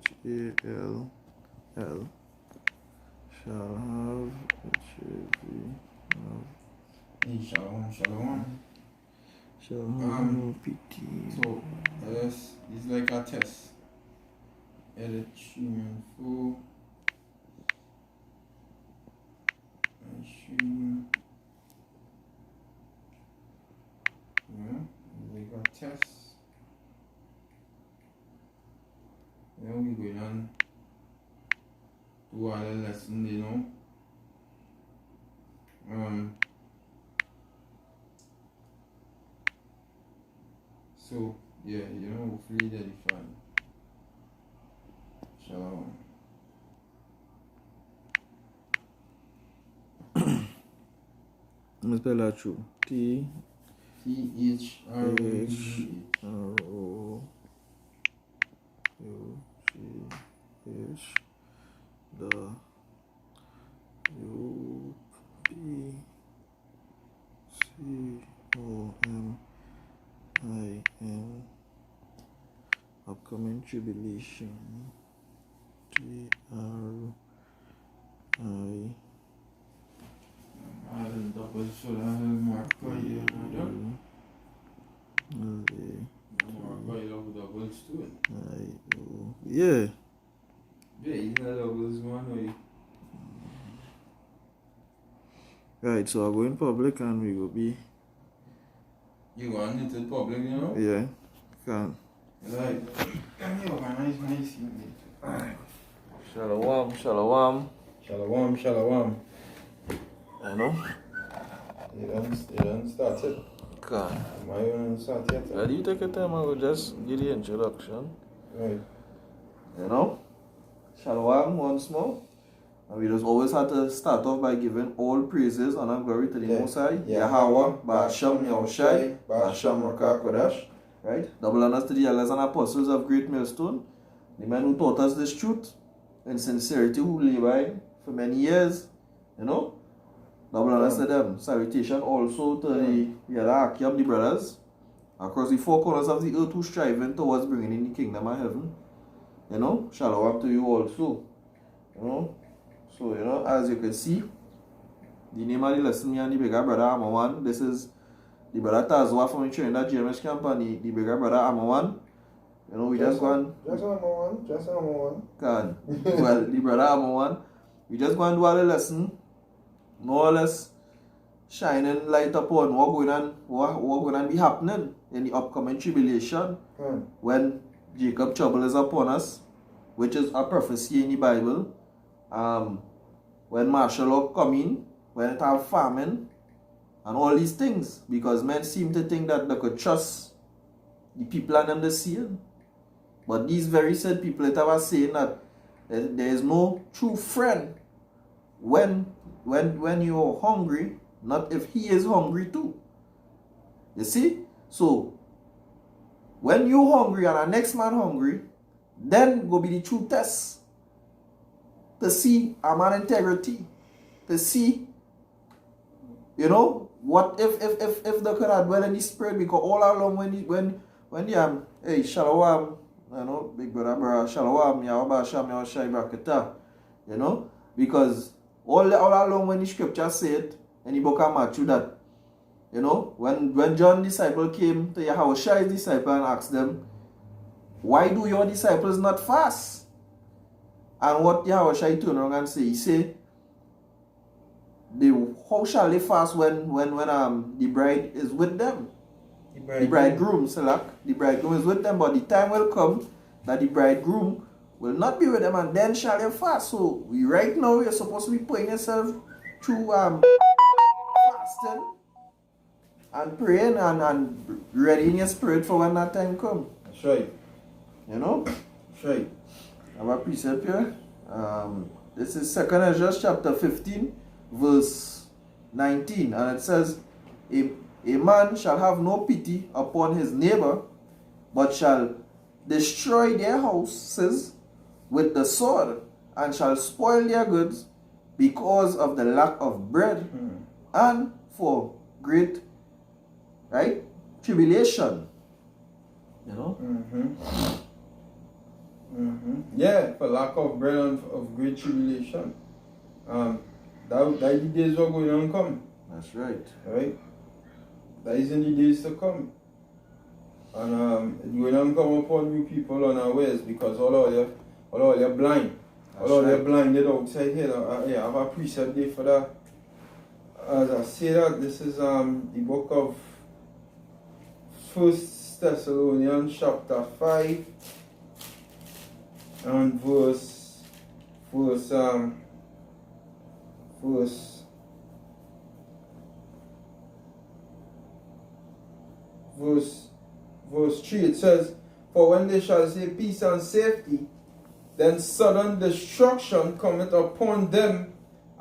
H-A-L-L, shall have, Shalom. shall have no pity. So, it's like a test. Edit 3 and 4. And 3. Yeah, like a test. Then we go on do all the lesson, you know. So, yeah, you know, hopefully they'll be fine. Shalom. Let me spell that through. T-H-R-O-U-G-H, the U-P-C-O-M-I-N, upcoming tribulation, T-R-I Double should have mark by here, doubles too. Yeah. Yeah, he's not doubles one way. Right, so I go in public and we go be. You want it in public, you know? Yeah, can. Right. Come here, nice. Alright. Shalom. I know. You don't start it. Can. My own start yet. Why do you take your time? I will just give the introduction. Right. You know? Shalom once more. And we just always have to start off by giving all praises and glory to the Most High. Yahweh, Ba'ashem Yahushai, Ba'ashem Rakah Kodash. Right? Double honors to the elders and apostles of Great Millstone. The men who taught us this truth in sincerity, who lay by for many years. You know? Double honors to them. Salutation also to the other Akim, the brothers, across the four corners of the earth who striving towards bringing in the kingdom of heaven. You know, shalom to you also. You know, so you know, as you can see, the name of the lesson me and the bigger brother Amawan. This is the brother Tazwa from the Trinidad GMS camp and the bigger brother Amawan. You know, we just gone. Just Amawan. Can. Well, the brother Amawan. We just going to do all the lesson. More or less shining light upon what going to be happening in the upcoming tribulation when Jacob trouble is upon us, which is a prophecy in the Bible. When martial law come in, when it have famine and all these things, because men seem to think that they could trust the people and them the seeing. But these very said people that are saying that there is no true friend when you're hungry, not if he is hungry too. You see? So, when you're hungry and the next man hungry, then go be the true test. To see a man integrity. To see, you know, what if they could have dwell in the spirit, because all along when hey, shalom, you know, big brother, shalom, Yahweh, Shem, Yahweh, Shai, Brakata, you know, because all along when the scripture said in the book of Matthew that, you know, when John's disciple came to Yahweh's disciple and asked them, why do your disciples not fast? And what Yahweh turned around and say, he said, how shall they fast when the bride is with them? The bridegroom is with them, but the time will come that the bridegroom will not be with them, and then shall they fast. So right now you're supposed to be putting yourself through fasting and praying and ready in your spirit for when that time comes. That's right. You know? That's right. I have a precept here. This is 2 Ezra chapter 15, verse 19, and it says, a man shall have no pity upon his neighbor, but shall destroy their houses with the sword, and shall spoil their goods because of the lack of bread and for great, tribulation. You know? Yeah, for lack of bread and of great tribulation. That the days are going to come. That's right. Right? That is in the days to come. And it's going to come upon you people unawares because all of you blind. That's All of you right. blinded outside here. I have a precept there for that. As I say that, this is the book of 1 Thessalonians chapter 5 and verse 3. It says, "For when they shall say peace and safety, then sudden destruction cometh upon them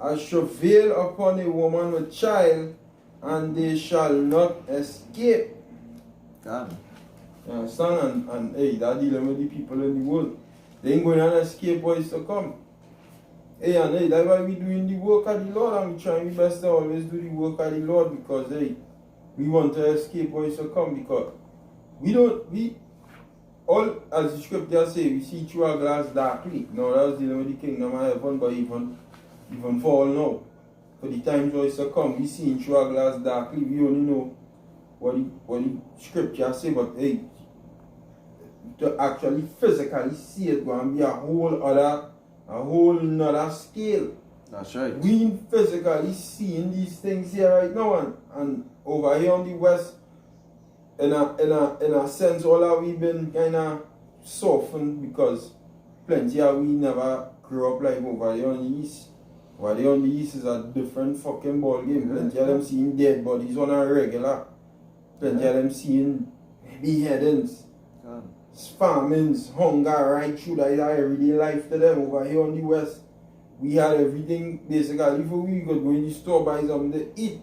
as travail upon a woman with child, and they shall not escape." God. You understand? And hey, that dealing with the people in the world. They ain't going to escape what is to come. Hey, and hey, that's why we doing the work of the Lord, and we trying our best to always do the work of the Lord, because hey, we want to escape what is to come, because all, as the scripture say, we see through a glass darkly. Now that's dealing with the kingdom of heaven, but even for all now, for the times what is to come, we see through a glass darkly. We only know what the scripture say, but hey, to actually physically see it going to be a whole nother scale. That's right. We physically seeing these things here right now, and over here on the west, in a sense, all that we've been kind of softened, because plenty of we never grew up like over there on the east. Over there on the east is a different fucking ball game. Plenty of them seeing dead bodies on a regular. Plenty of them seeing beheadings, famines, hunger right through that is our everyday life to them. Over here on the west, we had everything basically. Before we could go in the store buy something to eat.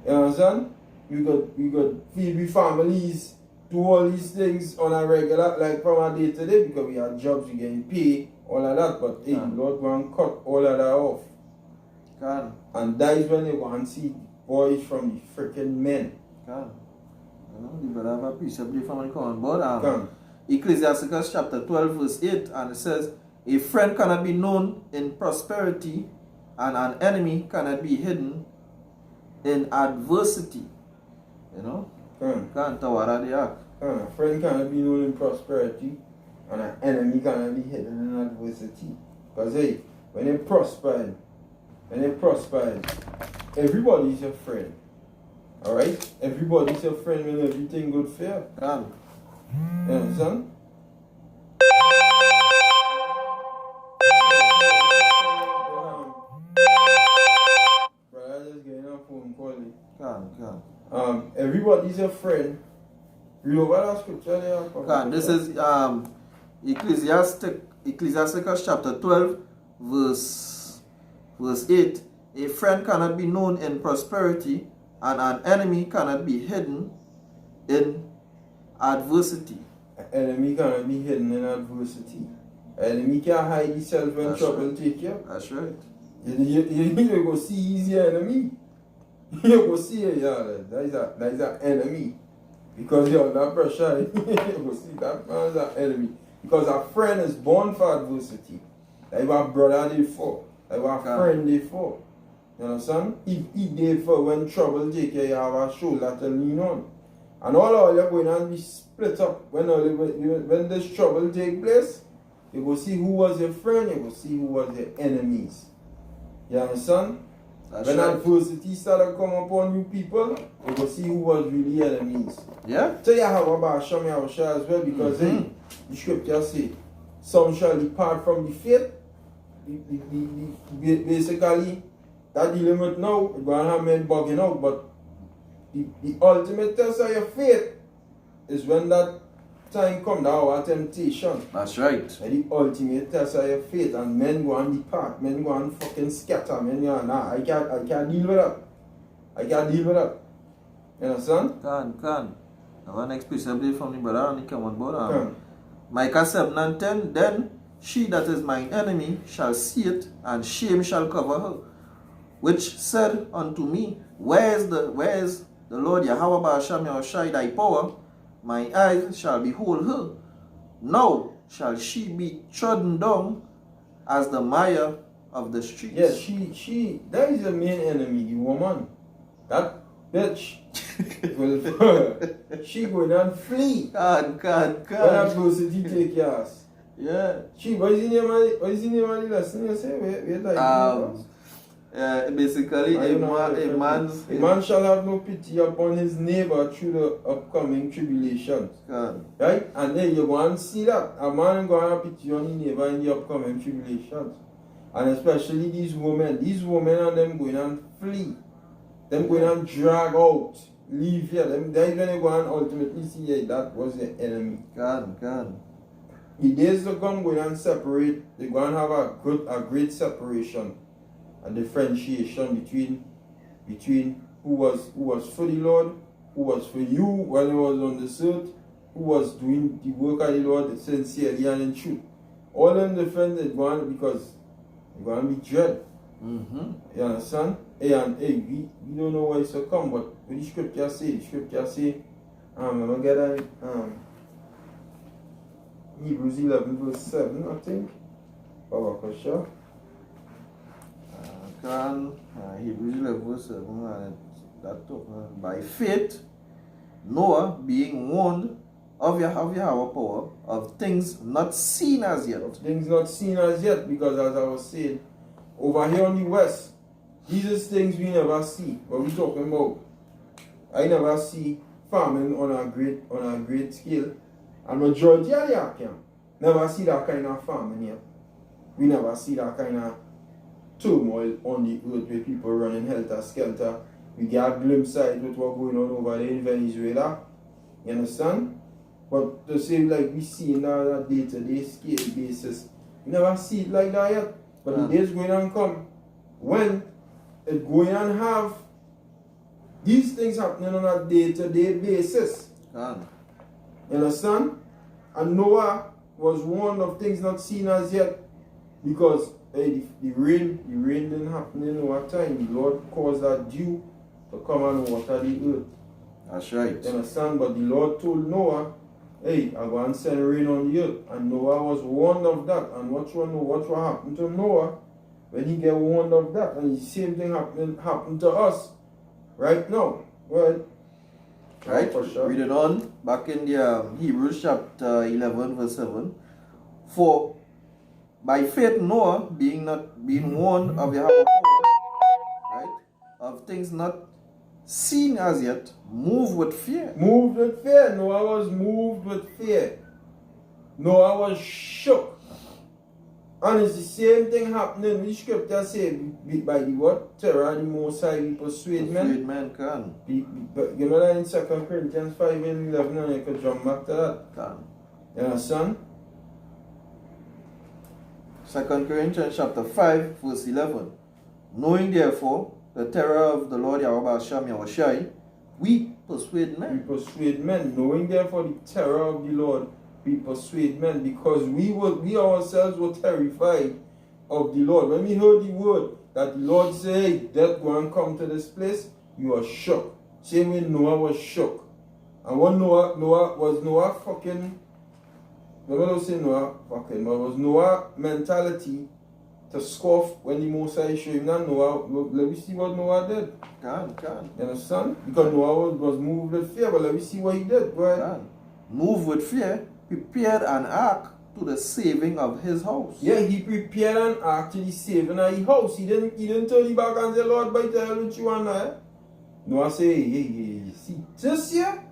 You understand? We could feed we families, do all these things on a regular, like from our day to day, because we had jobs, we getting paid, all of that. But hey, Lord go and cut all of that off. And that is when they go and see boys from the freaking men. You know, the brother have a precept there from on board. Ecclesiasticus chapter 12 verse 8, and it says, "A friend cannot be known in prosperity, and an enemy cannot be hidden in adversity." You know? Can't tell what they are. A friend cannot be known in prosperity, and an enemy cannot be hidden in adversity. Because hey, when they prosper, everybody is your friend. Alright? Everybody's your friend when everything good fair. You understand? Brother, I just getting a phone call. Everybody's your friend. Read over that scripture there. This is Ecclesiasticus chapter 12 verse 8. "A friend cannot be known in prosperity, and an enemy cannot be hidden in adversity." An enemy cannot be hidden in adversity. An enemy can't hide himself when trouble take you. That's right. You go see easy enemy. You go see it, that is an enemy. Because you're under pressure, you go see that man is an enemy. Because a friend is born for adversity. Like a brother they for. Like a friend they for. You understand? He there for when trouble take you, you have a shoulder to lean on. And all you're going to be split up. When this trouble take place, you go see who was your friend, you go see who was your enemies. You understand? When adversity started to come upon you people, you go see who was really enemies. Yeah? So you have about show me our share as well, because hey, the scripture say, "Some shall depart from the faith." Basically, that dealing with now, you're going to have men bugging out, but the ultimate test of your faith is when that time comes, that our temptation. That's right. And the ultimate test of your faith, and men go and depart, men go and fucking scatter, men go, nah, I can't deal with that. I can't deal with that. You understand? Can. I want to express something from the brother and he come on board. Micah 7 and 10, "Then she that is mine enemy shall see it, and shame shall cover her, which said unto me, Where is the Lord Yahweh Ba'asham Yahushai thy power? My eyes shall behold her. Now shall she be trodden down as the mire of the streets. Yeah, that is the main enemy, the woman. That bitch will, she going and flee. God. When adversity take your ass. Yeah. What is the name of the lesson you say? Basically, a man shall have no pity upon his neighbor through the upcoming tribulations. God. Right? And then you go and see that. A man going to have pity on his neighbor in the upcoming tribulations. And especially these women. These women and them going and flee. Them going and drag out. Leave here. Them then when you go and ultimately see that was the enemy. God. The days to come going and separate. They're going to have a great separation. A differentiation between who was for the Lord, who was for you when he was on this earth, who was doing the work of the Lord sincerely and in truth. All them different is going because they're going to be dread. Mm-hmm. You understand? We don't know why it's to come, but what the scripture say, I'm gonna get that Hebrews 11 verse 7, I think. Sure. Hebrews 11 verse 7, that talk, by faith, Noah being warned of Yahweh power, of things not seen as yet. Of things not seen as yet, because as I was saying, over here on the west, these are things we never see. What we talking about? I never see farming on a great scale. And majority of the African never see that kind of farming here. We never see that kind of turmoil on the earth where people running helter-skelter. We get a glimpse of it with what's going on over there in Venezuela. You understand? But to say like we see in a day-to-day scale basis, we never see it like that yet. But the days going to come when it's going to have these things happening on a day-to-day basis. You understand? And Noah was warned of things not seen as yet, because the rain didn't happen in Noah's time. The Lord caused that dew to come and water the earth. That's right. You understand? But the Lord told Noah, hey, I'm going to send rain on the earth. And Noah was warned of that. And what happened to Noah when he get warned of that? And the same thing happened to us right now. Well, right, for sure. Reading on, back in the Hebrews chapter 11 verse 7. For by faith Noah, being warned of Yahweh power, right, of things not seen as yet, moved with fear. Moved with fear. Noah was moved with fear. Noah was shook. And it's the same thing happening. The scripture say by the what? Terror the Most High we persuade men. Persuade men can. You know that in 2 Corinthians 5 and 11, and you can jump back to that. Can. You understand? 2 Corinthians chapter 5 verse 11. Knowing therefore the terror of the Lord Yahweh Hashem Yahushai, we persuade men. We persuade men. Knowing therefore the terror of the Lord, we persuade men, because we ourselves were terrified of the Lord. When we heard the word that the Lord said, hey, death go and come to this place, we were shocked. Same way Noah was shocked. And what Noah fucking, I'm not going to say Noah fucking, but it was Noah mentality to scoff when the Most High showed him that Noah. Let me see what Noah did. Can. You understand? Because Noah was moved with fear, but let me see what he did. Go ahead. Moved with fear, prepared an ark to the saving of his house. Yeah, he prepared an ark to the saving of his house. He didn't turn him back and say, Lord, by the hell with you and I. Noah say, hey, see this here?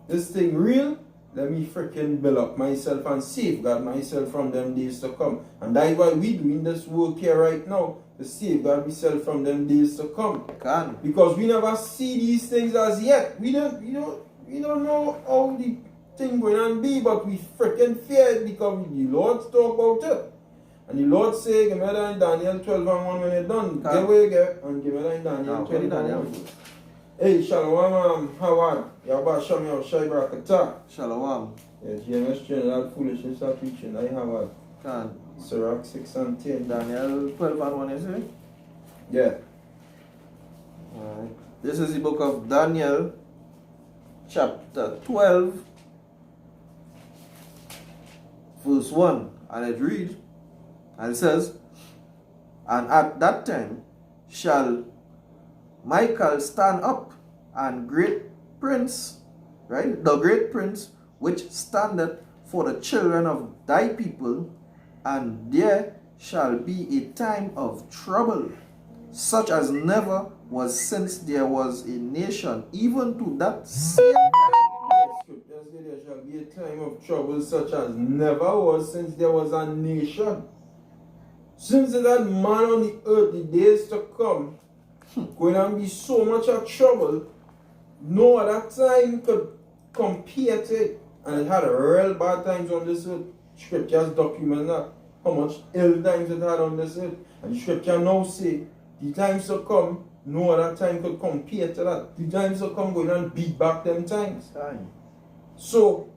This thing real? Let me freaking build up myself and safeguard myself from them days to come. And that's why we doing this work here right now, to safeguard myself from them days to come. Can. Because we never see these things as yet. We don't know how the thing going on be, but we freaking fear it because the Lord talk about it. And the Lord say, give me that in Daniel 12 and 1 when it's done. Get away, and give me that in Daniel 12 and 1. Hey, Shalom, Howard. Yahweh Shem Yahushai Barakatah. Shalom. Yeah, GMS General Foolishness are preaching. I Howard. Can. Sirach 6 and 10. Daniel 12 and 1, is it? Yeah. Alright. This is the book of Daniel, chapter 12, verse 1, and it reads, and it says, and at that time shall Michael stand up, and great prince, right? The great prince which standeth for the children of thy people, and there shall be a time of trouble, such as never was since there was a nation, even to that same time. Scriptures say there shall be a time of trouble such as never was since there was a nation. Since that man on the earth, the days to come, going to be so much of trouble, no other time could compare to it. And it had real bad times on this earth. Scriptures document that, how much ill times it had on this earth. And the scripture now say, the times to come, no other time could compare to that. The times to come going and beat back them times. So,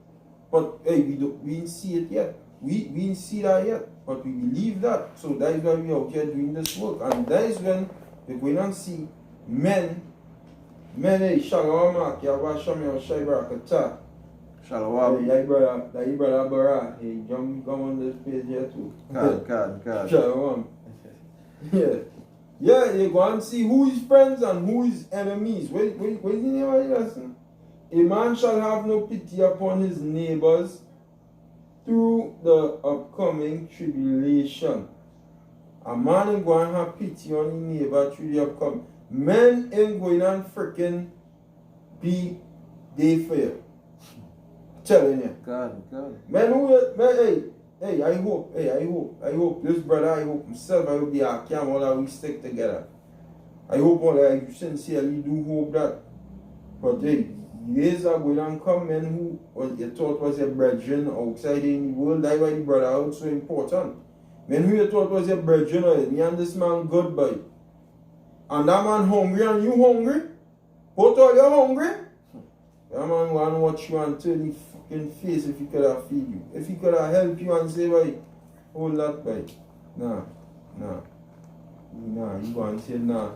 but hey, we didn't see it yet. We didn't see that yet. But we believe that. So that is why we are out here doing this work. And that is when we're going to see men, hey, Shalom, Yahweh Shem, Shai Barakatah. Shalom. Hey, brother Bara. Hey, come on this page here too. God. Shalom. Yeah. Yeah, you go and see who is friends and who is enemies. What is the name of the lesson? A man shall have no pity upon his neighbors through the upcoming tribulation. A man ain't going to have pity on his neighbor through the upcoming. Men ain't going to freaking be there for you. Telling you. God. Men I hope this brother, I hope himself, I hope the Akim, all that we stick together. I hope all that you sincerely do hope that. But hey, days are going to come, men who you thought was your brethren outside in the world, that's why the brother out so important. Men who you thought was your brethren, me and this man good boy. And that man hungry and you hungry? Both all you hungry? That man want to watch you and turn his fucking face if he could have feed you. If he could have helped you and say, boy, hold that boy. Nah. You go and say, nah.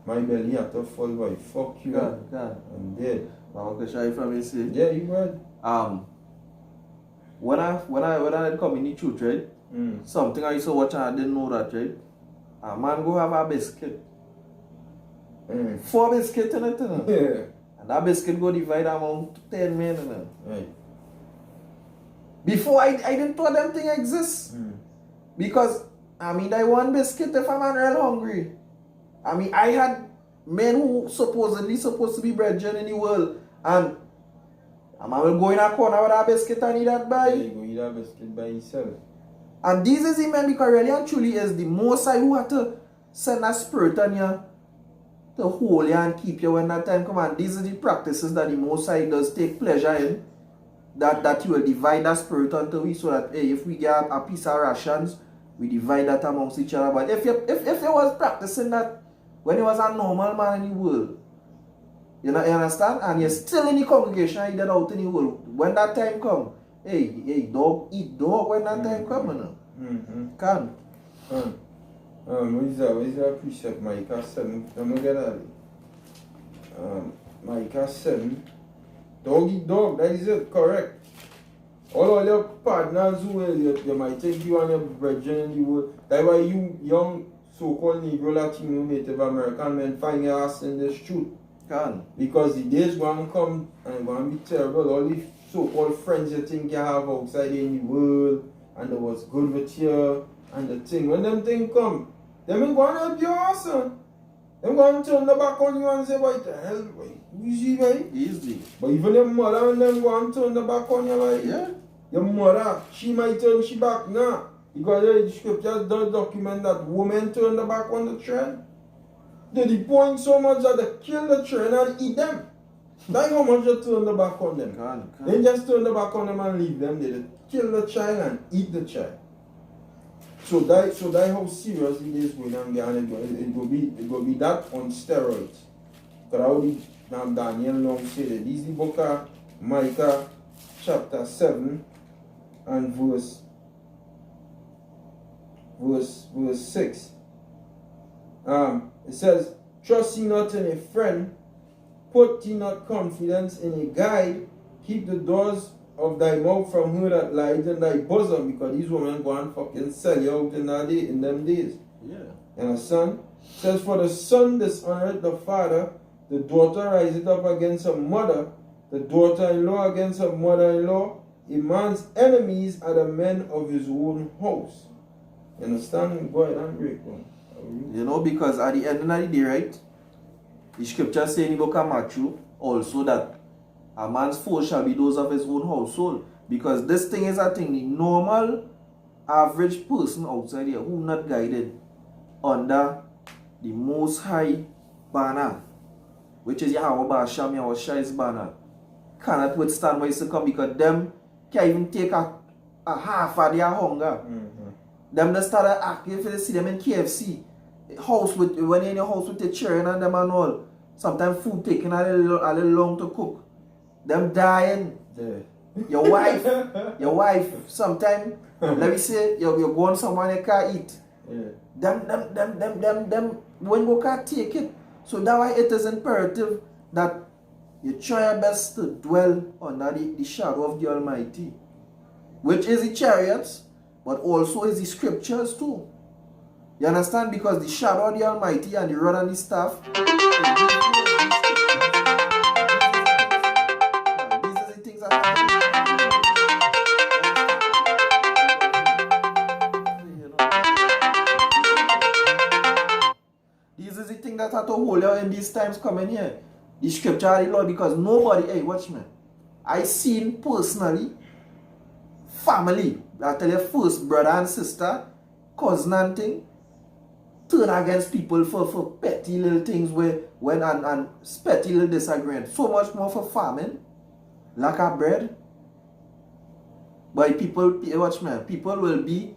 My belly had to fall, boy. Fuck you. God. I'm dead. Uncle Shai from his say. Yeah, you right. When I come in the church, right? Something I used to watch and I didn't know that, right? A man go have a biscuit. 4 biscuits in it, you know? Yeah. And that biscuit go divide among 10 men, you know? Right. Before I didn't thought them thing exists. Because I one biscuit if a man real hungry. I had men who supposedly supposed to be brethren in the world, and a man will go in a corner with a biscuit and eat that by. Yeah, you go eat that biscuit by himself. And this is the man, because really and truly is the Most High who had to send a spirit on you to hold you and keep you when that time comes. And these are the practices that the Most High does take pleasure in. That He will divide that spirit unto we, so that hey, if we get a piece of rations, we divide that amongst each other. But if you was practicing that when you was a normal man in the world, you understand? And you're still in the congregation and you're out in the world, when that time come, hey, dog, eat dog when that time come, you know? Can. What is that precept? Micah 7. Let me get at it. Micah 7. Dog eat dog, that is it, correct. All your partners who you might think you and your brethren in the world. That's why you young so-called Negro, Latino, Native American men find your ass in this truth. Can. Because the days going to come and going to be terrible. All the so-called friends you think you have outside in the world and they was good with you and the thing. When them things come, them ain't going to help you also. Them going to turn the back on you and say, what the hell, boy? Easy, boy. Easy. But even your mother and them going to turn the back on you, like, yeah. Your mother, she might turn she back now. Because the scriptures don't document that women turn the back on the children. They point so much that they kill the children and eat them. That's how much they turn the back on them. Can. They just turn the back on them and leave them. They kill the child and eat the child. So that how serious it is going on, and it will be that on steroids. Because now Daniel now said that this is the book of Micah chapter 7 and verse 6. It says, trust ye not in a friend, put ye not confidence in a guide, keep the doors of thy mouth from her that lies in thy bosom, because these women go and fucking sell you out in them days. Yeah. You understand? Says, for the son dishonoreth the father, the daughter riseth up against her mother, the daughter-in-law against her mother-in-law. A man's enemies are the men of his own house. You understand? Go ahead and break one. You know, because at the end of the day, right, the scripture saying in the book of Matthew also that a man's foes shall be those of his own household. Because this thing is a thing, the normal average person outside here who not guided under the most high banner, which is Yahweh Basham, Yahweh Shai's banner, cannot withstand what is to come, because them can't even take a half of their hunger. Them just start acting. If you see them in KFC, house with, when you're in your house with the children and them and all, sometimes food taking a little long to cook. Them dying. Yeah. Your wife, sometimes, let me say, you're going somewhere and you can't eat. Yeah. Them, when you can't take it. So that's why it is imperative that you try your best to dwell under the shadow of the Almighty, which is the chariots, but also is the scriptures too. You understand? Because the shadow of the Almighty and the rod and the staff, these are the things that happen. These are the things that have to hold you in these times coming here. The scripture of the Lord, because nobody, hey, watch me. I seen personally family, I tell you first, brother and sister, cousin and thing, turn against people for petty little things and petty little disagreement. So much more for farming, lack of bread. But people, watch me, people will be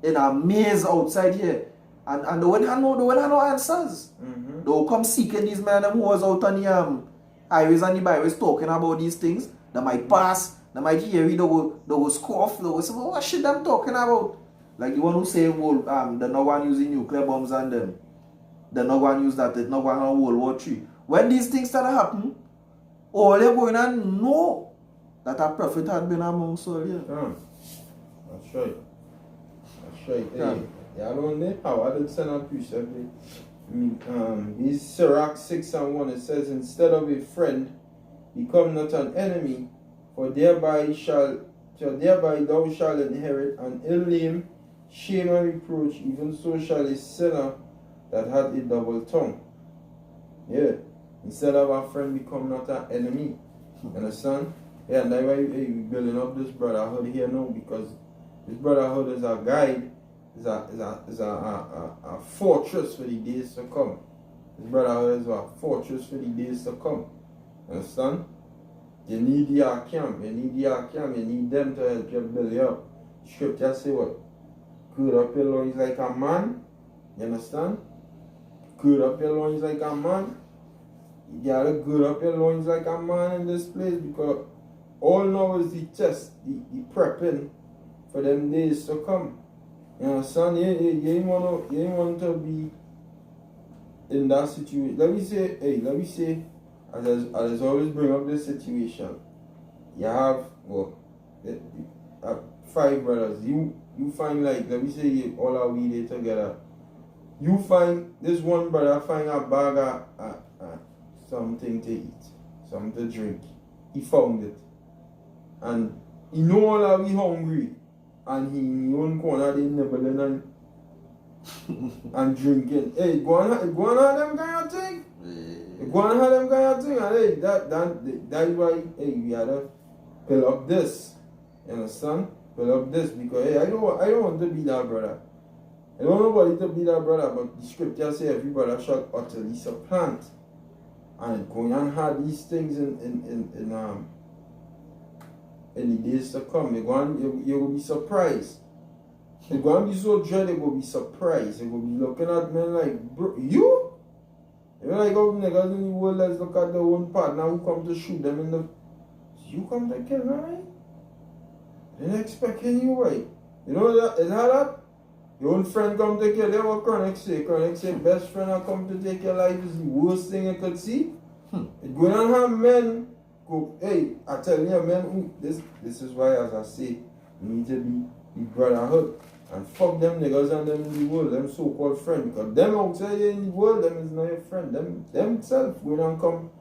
in a maze outside here. And they won't have no answers. They will come seeking these men who was out on the highways and the byways talking about these things. They might pass, they might hear it, they will scoff, they will say, well, what shit them talking about? Like the one who say, well, they're not going to use nuclear bombs and them. They're not going to use that, they're not going to have World War III. When these things start happening, all they're going to know that a prophet had been amongst all here. That's right. That's right. Yeah. Yeah, I don't know how I did send a precept. This Sirach 6:1, it says, instead of a friend, become not an enemy, for thereby thou shalt inherit an ill name, shame and reproach, even so shall a sinner that hath a double tongue. Yeah. Instead of a friend, become not an enemy. Understand? Yeah, and that's why we're building up this brotherhood here now, because this brotherhood is a guide, is a fortress for the days to come. This brotherhood is a fortress for the days to come. Understand? You need the Arkham, you need them to help you build you up. Scripture say what? Gird up your loins like a man. You understand? Gird up your loins like a man. You gotta gird up your loins like a man in this place, because all now is the test, the prepping for them days to come. You understand? You ain't want to be in that situation. Let me say, as I always bring up this situation, you have, five brothers. You find, like, let me say all are we there together. You find, this one brother find a bag of something to eat, something to drink. He found it. And he know all are we hungry. And he in his own corner they nibbling and drinking. Hey, go on have them kind of thing. Go on have them kind of thing. And hey, that's why, hey, we had to fill up this. You understand? Fill up this, because hey, I don't want to be that brother. I don't want nobody to be that brother, but the scripture says every brother shall utterly supplant. And going and have these things in the days to come. You will be surprised. You're going to be so dread, you will be surprised. You will be looking at men like, bro, you? You're like, oh, niggas in the world, let's look at their own partner who come to shoot them in the... You come to kill them, right? They're expecting you, right? You know that? Is that? Your own friend come to kill you, what Chronic say? Chronic say, best friend that come to take your life is the worst thing you could see. It's going to have men go, hey, I tell you, man, this is why, as I say, we need to be brotherhood. And fuck them niggas and them in the world, them so-called friends. Because them outside in the world, them is not your friend. Them self go and come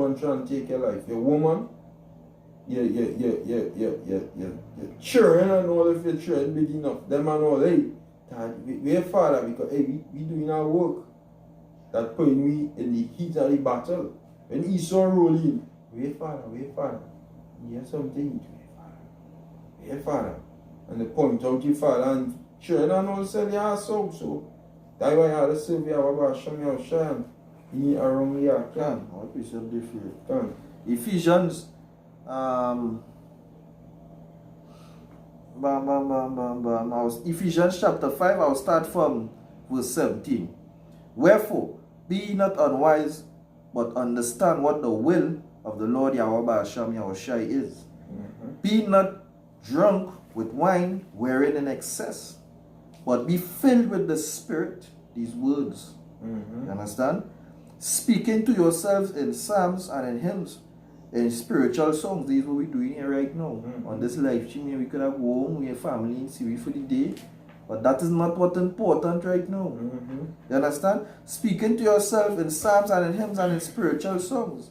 and try and take your life. Your woman, your children and all, if your children big enough, them and all, hey, we're father because hey, we doing our work. That putting we in the heat of the battle. When Esau roll in, we're father. You have something to eat, we're father. And they point out your father and children and all sell your ass out. So that's why I had to serve you about show me how shine. You around here. Can. What we said before. Ephesians Ephesians chapter 5, I'll start from verse 17. Wherefore, be ye not unwise, but understand what the will of the Lord Yahweh Hashem Yahushai is. Be not drunk with wine, wherein in excess, but be filled with the Spirit, these words. You understand? Speaking to yourselves in psalms and in hymns, in spiritual songs. These what we're doing here right now. On this live stream, we could have go home with your family and see for the day. But that is not what's important right now. You understand? Speaking to yourself in psalms and in hymns and in spiritual songs.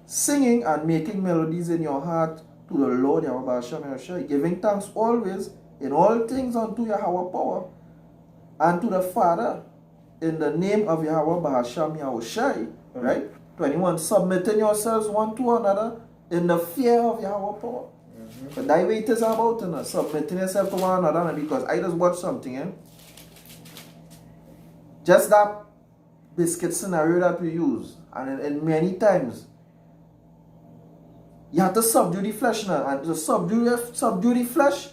Singing and making melodies in your heart to the Lord Yahweh Hashem Yahushai, giving thanks always in all things unto Yahweh power and to the Father in the name of Yahweh Hashem Yahushai. Right? 21. Submitting yourselves one to another in the fear of Yahweh power. But that way it is about submitting yourself to one another, because I just watched something, just that biscuit scenario that we use, and many times you have to subdue the flesh now, and to subdue the flesh,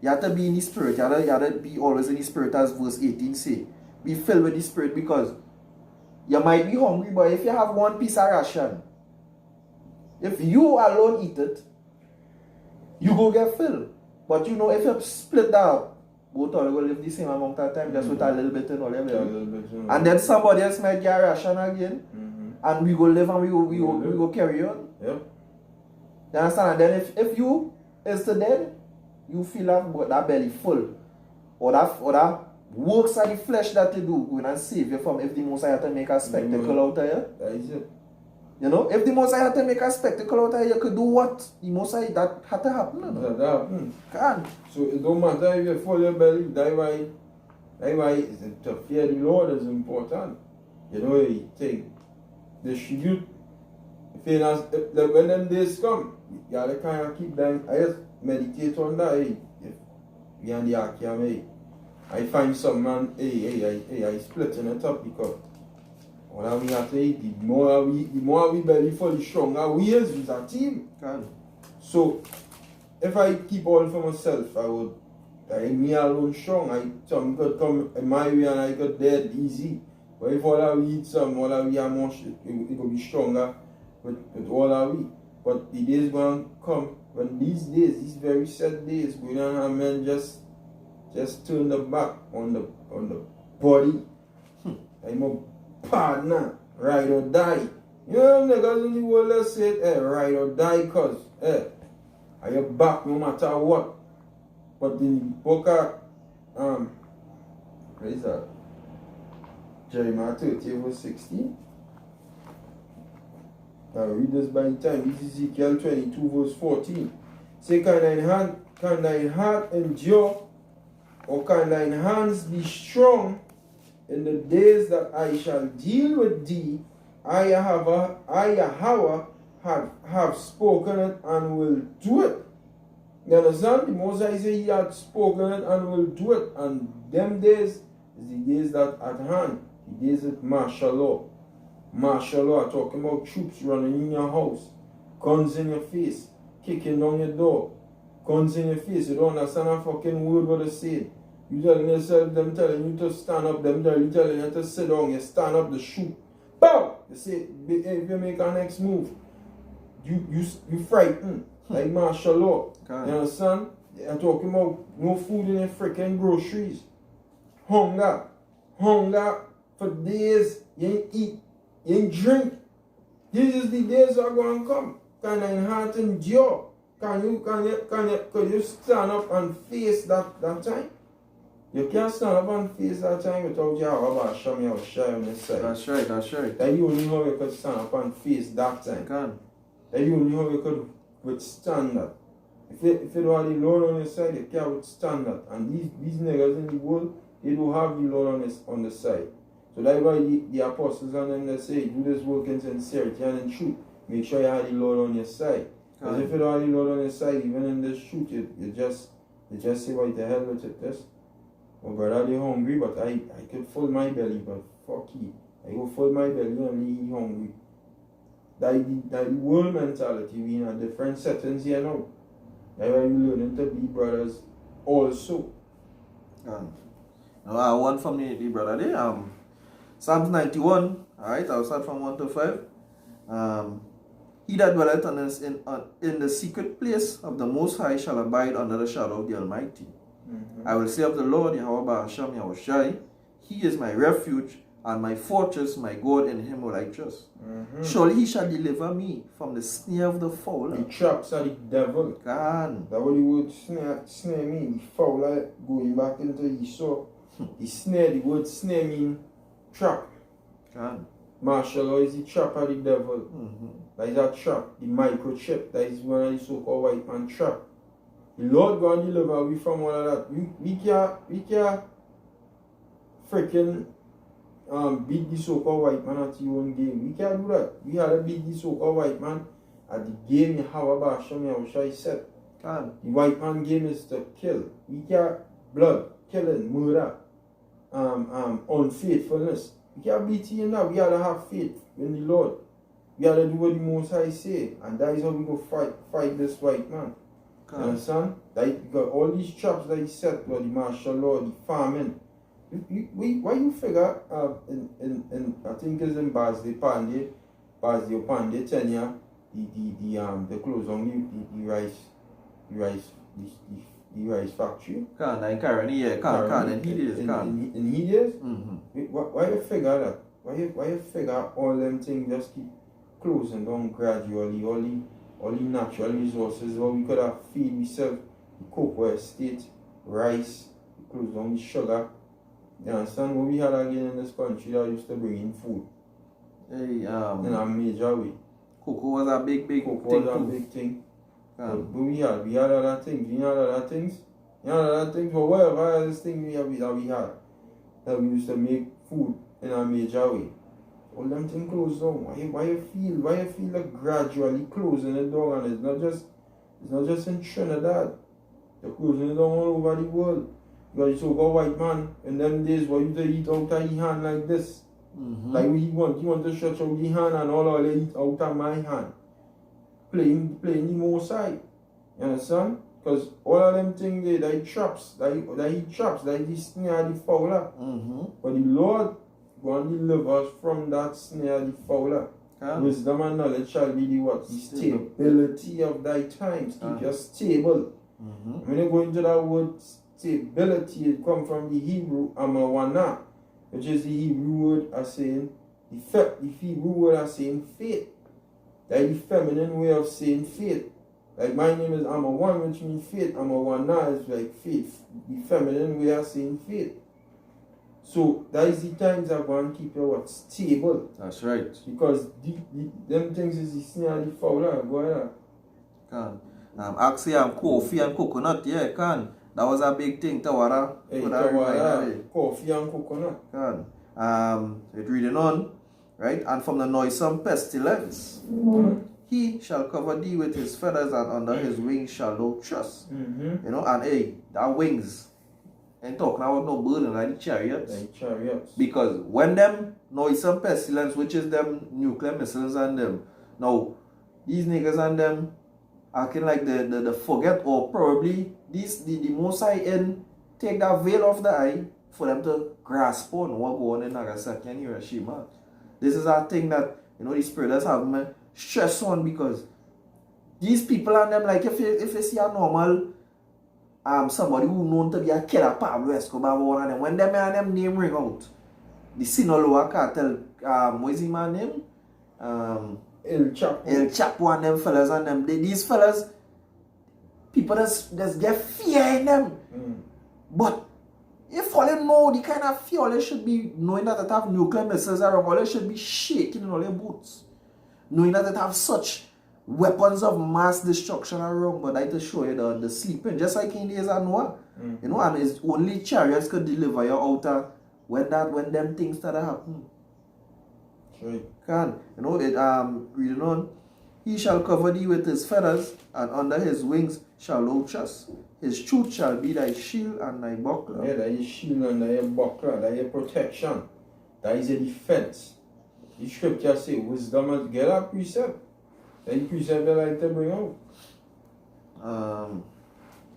you have to be in the spirit. You have to be always in the spirit, as verse 18 say. Be filled with the spirit, because you might be hungry, but if you have one piece of ration, if you alone eat it, you go get filled. But you know, if you split that, both of you will live the same amount of time, just with a little bit in all your belly. And then somebody else might get a ration again, and we go live and we go carry on. Yeah. You understand? And then if you is to dead, you feel that belly full. Or that works of the flesh that you do, going and save you from if the Most High had to make a spectacle out of you. That is it. You know, if the Most High had to make a spectacle out of you, you could do what the Most High that had to happen. You know? That happen. Can. So it don't matter if you full your belly, that's why to fear the Lord is important. You know, you take, distribute. When them days come, you gotta kind of keep them. I just meditate on that. Hey, if we on the Akim, hey, I find some man, I splitting it up, because all that we have to eat, the more we belly full, the stronger we is with our team. So if I keep all for myself, me alone strong. Some could come in my way and I got dead easy. But if all that we eat some, all that we have more, it will be stronger with all that we. But the days going to come when these days, these very sad days, going on, and men just turn the back on the body. I'm a partner, ride or die. You know, niggas in the world that say, hey, ride or die, cause, hey, are you back no matter what? But in the book of, what is that? Jeremiah 30 verse 16. I'll read this by the time. This is Ezekiel 22 verse 14. Say, can thine heart endure, or can thine hands be strong in the days that I shall deal with thee? I Yahweh have spoken it and will do it. You understand? The Most High say he had spoken it and will do it. And them days is the days that at hand. The days of martial law. Martial law, talking about troops running in your house. Guns in your face. Kicking down your door. Guns in your face. You don't understand a fucking word what they say. You telling yourself, them telling you to stand up, them telling you to sit down, you stand up to shoot. Bow! You say, if you make our next move, you frightened. Like martial law. Okay. You understand? I'm talking about no food in your freaking groceries. Hunger. Hunger for days. You ain't eat. You ain't drink. These is the days that are going to come. kind of enhance endure? Could you stand up and face that time? You can't stand up and face that time without Yahweh Hashem Yahushai on your side. That's right. That's the only how you could stand up and face that time. Can. That's the only how you could withstand that. If you don't have the Lord on your side, you can't withstand that. And these niggas in the world, they don't have the Lord on the side. So that's why the apostles and them, they say, do this work in sincerity and in truth. Make sure you have the Lord on your side. Because if you don't have the Lord on your side, even in this truth, you just say, what the hell with it, this? Oh, brother, they hungry, but I could fill my belly, but fuck you. I go fill my belly and leave hungry. That the world mentality. We in a different settings here now. That's why we learning to be brothers also. Now I want from the brother there. Psalms 91, alright, I'll start from 1 to 5. He that dwelleth in the secret place of the Most High shall abide under the shadow of the Almighty. I will say of the Lord, Yahweh Hashem Yahushai, He is my refuge and my fortress, my God, in Him will I trust. Surely He shall deliver me from the snare of the fowler. The traps of the devil. Can. That what the word snare mean. The fowler going back into Esau. The snare, the word snare mean trap. Can. Martial law is the trap of the devil. That is a trap. The microchip, that is one of the so-called white man trap. The Lord God deliver we from all of that. We can't freaking beat the so-called white man at your own game. We can't do that. We had to beat the so-called white man at the game Yahweh Hashem Yahushai said. The white man game is to kill. We can't blood, killing, murder, unfaithfulness. We can't beat you in that. We gotta have faith in the Lord. We gotta do what the Most High say. And that is how we go fight this white man. You understand? That got all these traps that he set, the martial law, the farming. Why you figure in I think it's in Basde Pandey tenure, the close on the rice factory. In he days? Why you figure that? Why you figure all them things just keep closing down gradually, all the natural resources what we could have feed ourselves, the cocoa estate, rice, close down the sugar. You understand what we had again in this country that used to bring in food? In a major way. Cocoa was a big thing. Big thing. But we had other things. We had other things. But whatever other things we had. That we used to make food in a major way. All them things closed down. Why you feel like gradually closing it down? And it's not just in Trinidad. They're closing it down all over the world. You got the so-called white man in them days what you to eat out of his hand like this. Like what he want to stretch out the hand and all I eat out of my hand. Playing the Most High. You understand? Because all of them things they traps, that he traps, that he snare the fowler. But the Lord going to deliver us from that snare the fowler. Wisdom and knowledge shall be the what? The stability of thy times. Keep you stable. When you go into that word stability, it comes from the Hebrew amawana, which is the Hebrew word as saying the Hebrew word as saying faith. That's the feminine way of saying faith. Like my name is Amawan, which means faith. Amawana is like faith. The feminine way of saying faith. So that is the times that going to keep you what? Stable. That's right. Because them things is the snare and the fowler. Go ahead. Actually, coffee and coconut, That was a big thing. Tawara. Coffee and coconut. It reading on, right? And from the noisome pestilence, he shall cover thee with his feathers, and under his wings shall thou trust. You know, and that wings. Ain't talking about no burden like the chariots. Because when them noisome pestilence, which is them nuclear missiles and them, now these niggas and them acting like the forget, or probably the Most High in take that veil off the eye for them to grasp on what go on in Nagasaki and Hiroshima. This is a thing that the spirit does have me stress on, because these people and them, like if you see a normal somebody who known to be a killer, Pablo Escobar, one of them, when them and them name ring out, the Sinaloa cartel, what is his man name? El Chapo. El Chapo and them fellas and them. These fellas, people just get fear in them. But if all they know the kind of fear, all they should be knowing that they have nuclear missiles around, all they should be shaking in all their boots. Knowing that they have such weapons of mass destruction around, but I to show you the sleeping, just like in the days of Noah. You know, and it's only chariots could deliver you out of when them things started happen. Right. Can you know it reading on, he shall cover thee with his feathers, and under his wings shall thou trust. His truth shall be thy shield and thy buckler. Yeah, that is shield and that is buckler, that is protection, that is a defense. The scripture say wisdom and get a precept. That is precept that I like to bring out.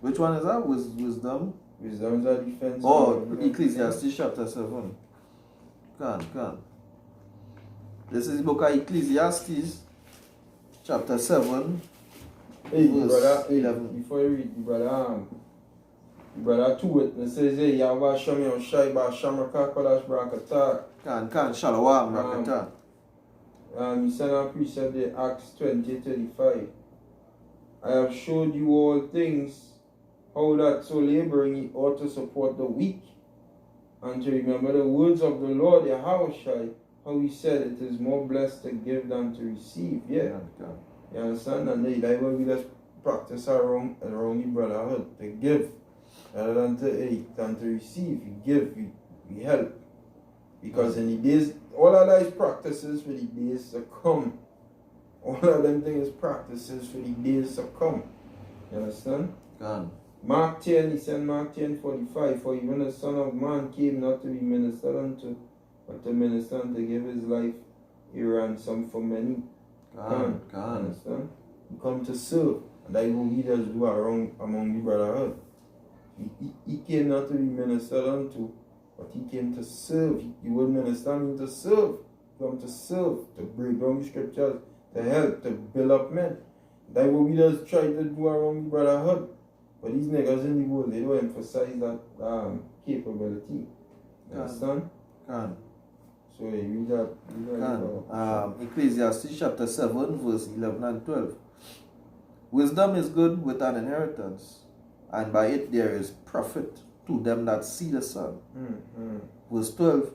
Which one is that? Wisdom? Wisdom is a defense. Oh, Ecclesiastes chapter 7. Can. This is the book of Ecclesiastes chapter 7. Hey, verse brother, 11. Before you read, brother, two witnesses, hey, Yahweh Shami on Shai Ba Shamaka Kodash Brakata. Can. Shalom, Rakata. He said on precept there, Acts 20:35. I have showed you all things, how that so laboring ye ought to support the weak, and to remember the words of the Lord Yahweh, how he said it is more blessed to give than to receive. Yeah. You understand? And that's why we just practice around the brotherhood, to give rather than to receive. We give, we help. Because in the days, all of that is practices for the days to come. All of them things is practices for the days to come. You understand? Can. Mark 10, he said Mark 10:45, for even the Son of Man came not to be ministered unto, but to minister and to give his life a ransom for many. Can. Understand? He come to serve. And that's what he does do among the brotherhood. He came not to be ministered unto, but he came to serve. He would minister him to serve. He come to serve, to break down the scriptures, to help, to build up men. That's what we just try to do around the brotherhood. But these niggas in the world, they don't emphasize that capability. You understand? Can. So you read that. Ecclesiastes chapter 7, verse 11 and 12. Wisdom is good with an inheritance, and by it there is profit to them that see the sun. Verse 12.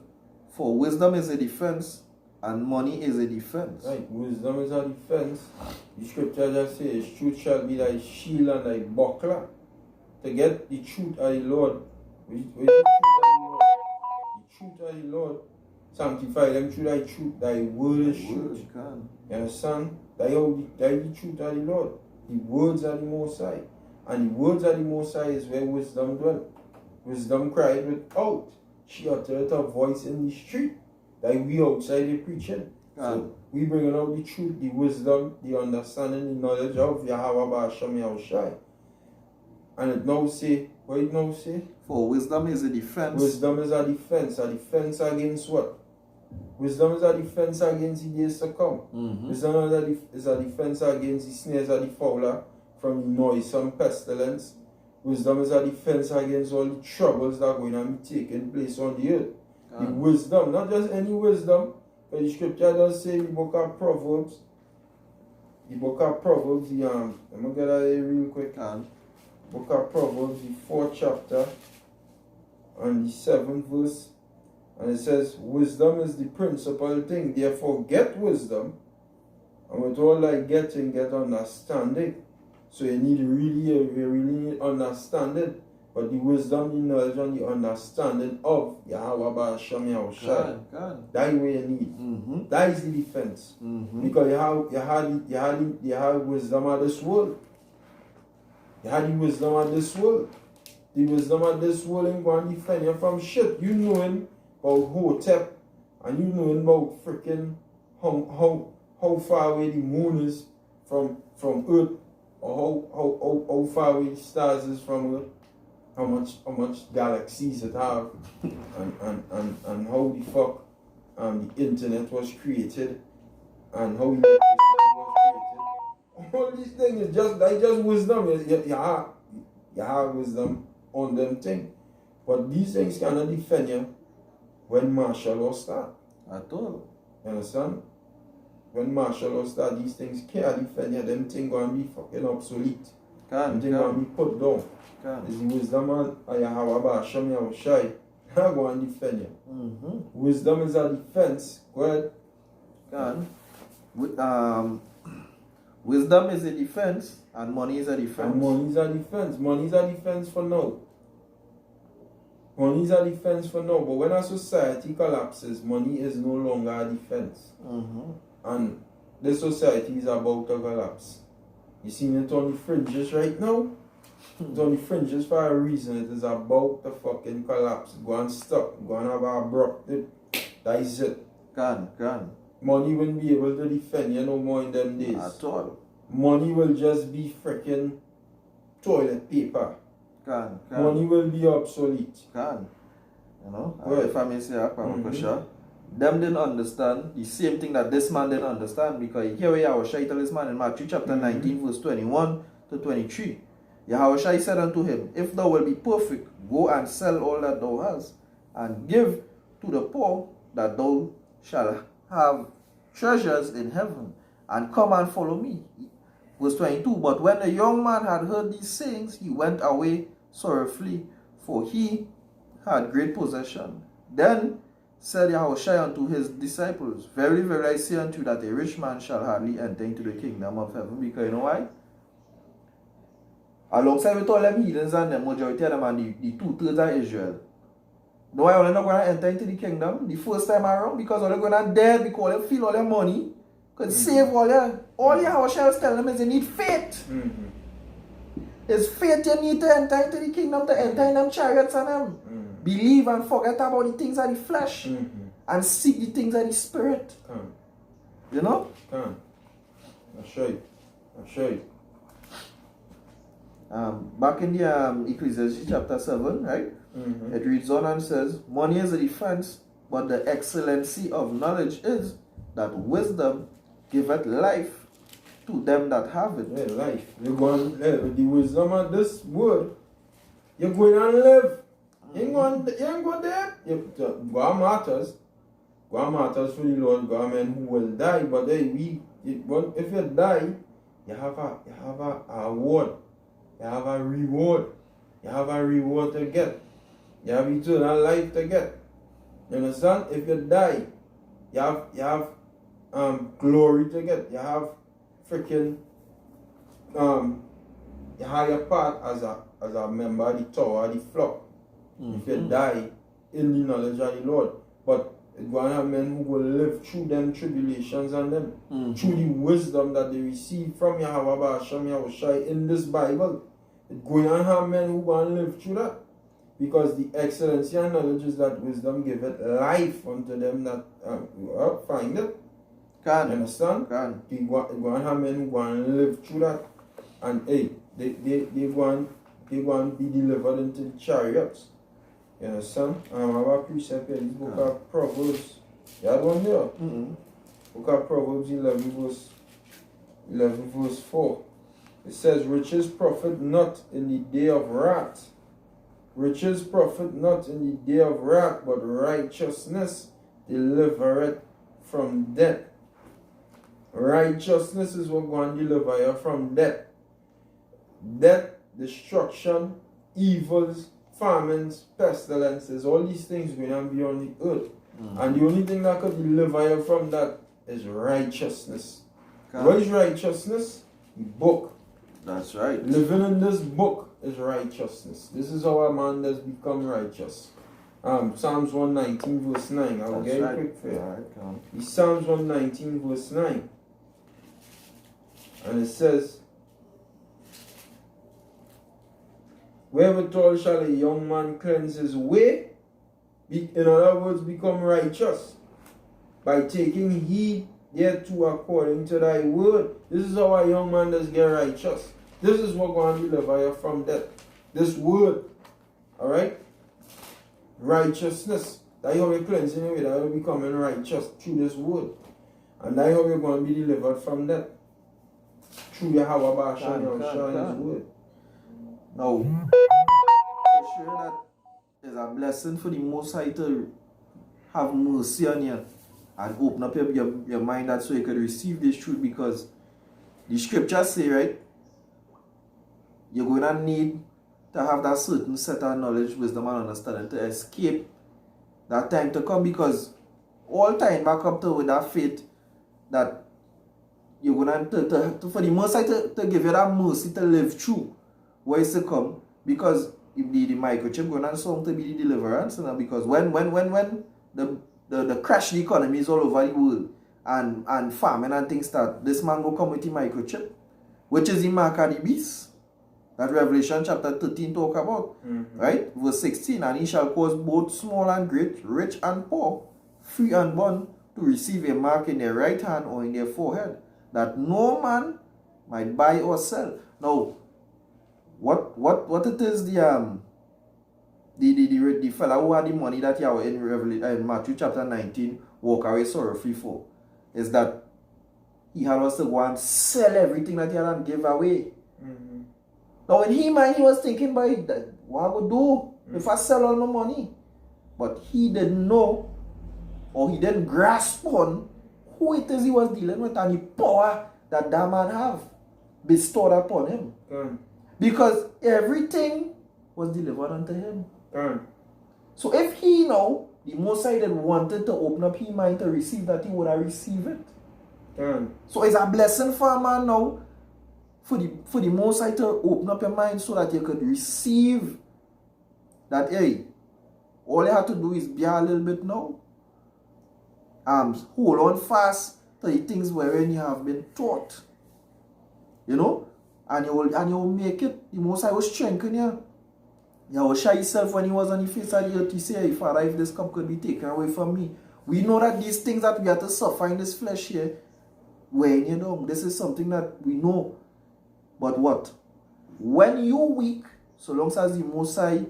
For wisdom is a defense, and money is a defense. Right, wisdom is a defense. The scripture just says, truth shall be thy shield and thy buckler. To get the truth of the Lord. What is the truth of the Lord? The truth of the Lord. Sanctify them through thy truth. Thy word is truth. You understand? Thy the truth of the Lord. The words of the Most High. And the words of the Most High is where wisdom dwells. Wisdom cried without. She uttered a voice in the street. That we outside the preaching. So we bringing out the truth, the wisdom, the understanding, the knowledge of Yahweh Ba'asham Yahushai. And it now say, what it now say? For wisdom is a defense. Wisdom is a defense. A defense against what? Wisdom is a defense against the days to come. Wisdom is a defense against the snares of the fowler from the noisome pestilence. Wisdom is a defense against all the troubles that are going to be taking place on the earth. The wisdom, not just any wisdom, but the scripture does say in the book of Proverbs. The book of Proverbs, let me get that here real quick. Book of Proverbs, the 4th chapter, and the 7th verse. And it says, wisdom is the principal thing. Therefore, get wisdom. And with all thy getting, get understanding. So you really need understanding. But the wisdom, the knowledge, and the understanding of Yahweh Ba'asham Yahushai. That is what you need. That is the defense. Because you have wisdom of this world. You have the wisdom of this world. The wisdom of this world ain't going to defend you from shit. You knowing about Hotep, and you knowing about freaking how far away the moon is from Earth, or how far away the stars is from Earth, how much galaxies it have, and how the fuck the internet was created, and how electricity was created. All these things is just wisdom. You have wisdom on them things. But these things cannot defend you when martial law start. At all. You understand? when martial law start, these things can't defend you. Them things gonna be fucking obsolete. Them things gonna be put down. It's the wisdom and you have about show me how shy. I'm going to defend you. Wisdom is a defense. Go ahead. Wisdom is a defense and money is a defense. And money is a defense. Money is a defense for now. Money is a defense for now. But when a society collapses, money is no longer a defense. And this society is about to collapse. You see it on the fringes right now? It's on the fringes for a reason. It is about to fucking collapse. Go and stop. Go and have a abrupt. That is it. Can. Money won't be able to defend you no more in them days. At all. Money will just be freaking toilet paper. Can. Money will be obsolete. You know? Right. If I may say that, them didn't understand the same thing that this man didn't understand, because here we are, Shai tell this man in Matthew chapter 19 verse 21 to 23. Yahushua said unto him, if thou wilt be perfect, go and sell all that thou hast, and give to the poor, that thou shalt have treasures in heaven, and come and follow me. Verse 22, but when the young man had heard these sayings, he went away sorrowfully, for he had great possession. Then said Yahushua unto his disciples, verily, verily, I say unto you, that a rich man shall hardly enter into the kingdom of heaven. Because you know why? Alongside with all them heathens and the majority of them and the 2/3 of Israel. No, why they're not going to enter into the kingdom the first time around? Because they're going to dead because they feel all their money. Because save all your house was telling them is you need faith. It's faith you need to enter into the kingdom, to enter in them chariots and them. Believe and forget about the things of the flesh. And seek the things of the spirit. You know? I'll show you. Back in the Ecclesiastes chapter 7, right? It reads on and says, money is a defense, but the excellency of knowledge is that wisdom giveth life to them that have it. Yeah, life. You're going to live. With the wisdom of this word, you're going to live. You ain't going there. God matters. God matters for the Lord. God men who will die. But hey, if you die, you have a award. You have a reward. You have a reward to get. You have eternal life to get. You understand? If you die, you have glory to get. You have freaking you have your part as a member of the tower, of the flock. If you die in the knowledge of the Lord. But it's going to have men who will live through them tribulations and them. Through the wisdom that they receive from Yahweh Hashem Yahushai in this Bible. It's going to have men who going to live through that. Because the excellency and knowledge is that wisdom giveth life unto them that find it. You understand? It's going to have men who going to live through that. And hey, they going to be delivered into the chariots. You understand? I have a precept here, this book of Proverbs. You had one there? Book of Proverbs 11 verse 4. It says, riches profit not in the day of wrath. Riches profit not in the day of wrath, but righteousness delivereth from death. Righteousness is what going to deliver you from death. Death, destruction, evils, famines, pestilences, all these things going to be on the earth. And the only thing that could deliver you from that is righteousness. What is righteousness? The book. That's right. Living in this book is righteousness. This is how a man does become righteous. Psalms 119 verse 9. I'll get it quick for you. Psalms 119 verse 9. And it says, wherewithal shall a young man cleanse his way? In other words, become righteous. By taking heed thereto according to thy word. This is how a young man does get righteous. This is what going to deliver you from death. This word. Alright? Righteousness. That's how you're cleansing your way. That you're becoming righteous through this word. And that's how you're going to be delivered from death. Through Yahweh Basham Yahushua and his word. Now, for sure that is a blessing for the Most High to have mercy on you and open up your mind that so you could receive this truth, because the scriptures say, right, you're going to need to have that certain set of knowledge, wisdom, and understanding to escape that time to come, because all time back up to with that faith that you're going to for the Mercy to give you that mercy to live through what is to come, because if the microchip going on song to be the deliverance, you know, because when the crash the economy is all over the world and famine and things start, this man will come with the microchip, which is the mark of the beast that Revelation chapter 13 talk about, right? Verse 16, and he shall cause both small and great, rich and poor, free and bond, to receive a mark in their right hand or in their forehead, that no man might buy or sell. Now, what it is the fellow who had the money that he had in Matthew chapter 19 walk away sorrowfully for, is that he had us to go and sell everything that he had and give away. Now in his mind he was thinking by that, what I would do if I sell all my money? But he didn't know, or he didn't grasp on who it is he was dealing with and the power that man have bestowed upon him. Because everything was delivered unto him. So if he now, the Most High that wanted to open up his mind to receive that, he would have received it. So it's a blessing for a man now, for the Most High to open up your mind so that you could receive that, hey, all you have to do is bear a little bit now. Hold on fast to the things wherein you have been taught. You know? And you will make it. The Most High will strengthen you. You will show yourself when he was on the face of the earth. You say, hey, Father, if this cup could be taken away from me. We know that these things that we have to suffer in this flesh here, weighing you down. This is something that we know. But what? When you're weak, so long as the Most High,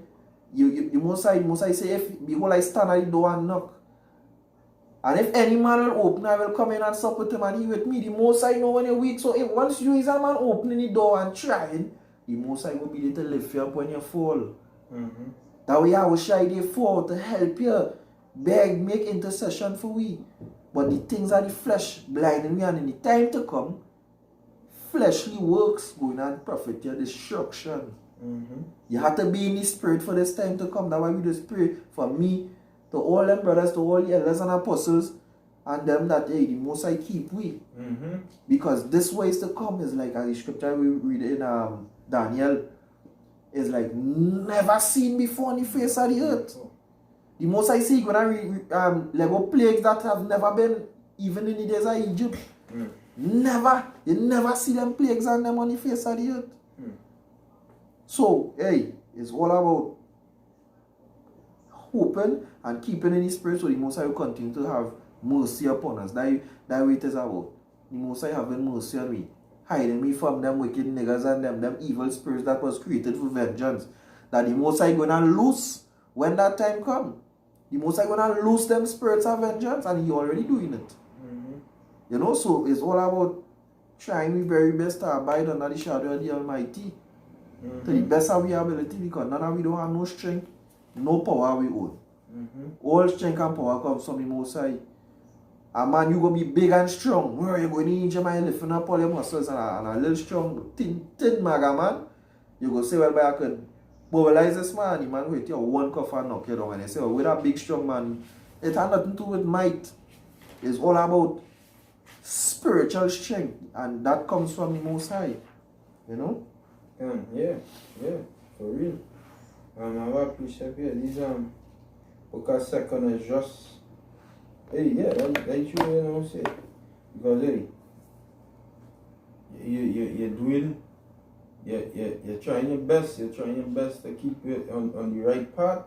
the Most High say, if behold, I stand at the door and knock. And if any man will open, I will come in and sup with him and he with me. The Most High know when you're weak. So if once you is a man opening the door and trying, the Most High will be there to lift you up when you fall. That way I will shy there for to help you, beg, make intercession for we. But the things of the flesh blinding me, and in the time to come, fleshly works going on profit your destruction. You have to be in the spirit for this time to come. That's why we just pray for me, to all them brothers, to all the elders and apostles, and them that, hey, the Most High keep we. Because this way is to come is like, as the scripture we read in Daniel, is like never seen before on the face of the earth. The Most High say you're going to Lego plagues that have never been even in the days of Egypt. Never. You never see them plagues on them on the face of the earth. So, hey, it's all about hoping and keeping in the spirit, so the Most High will continue to have mercy upon us. That way it is about. The Most High having mercy on me, hiding me from them wicked niggas and them evil spirits that was created for vengeance. That the Most High gonna loose when that time come. The Most High gonna loose them spirits of vengeance, and he already doing it. You know, so it's all about trying my very best to abide under the shadow of the Almighty to the best of our ability, because none of we don't have no strength, no power we own. All strength and power comes from the Most High. A man, you going to be big and strong. Where you going to need your mind lifting up all your muscles and a little strong, thin maga man. You go say, well, but I could mobilize this man. The man with your one cuff and knock you down. And they say, well, with a big strong man, it has nothing to do with might. It's all about spiritual strength. And that comes from the Most High. You know? Yeah, for real. I appreciate these because second is just, hey, yeah, that's true, you know, say, because hey, you're doing, you're trying your best to keep it on the right path.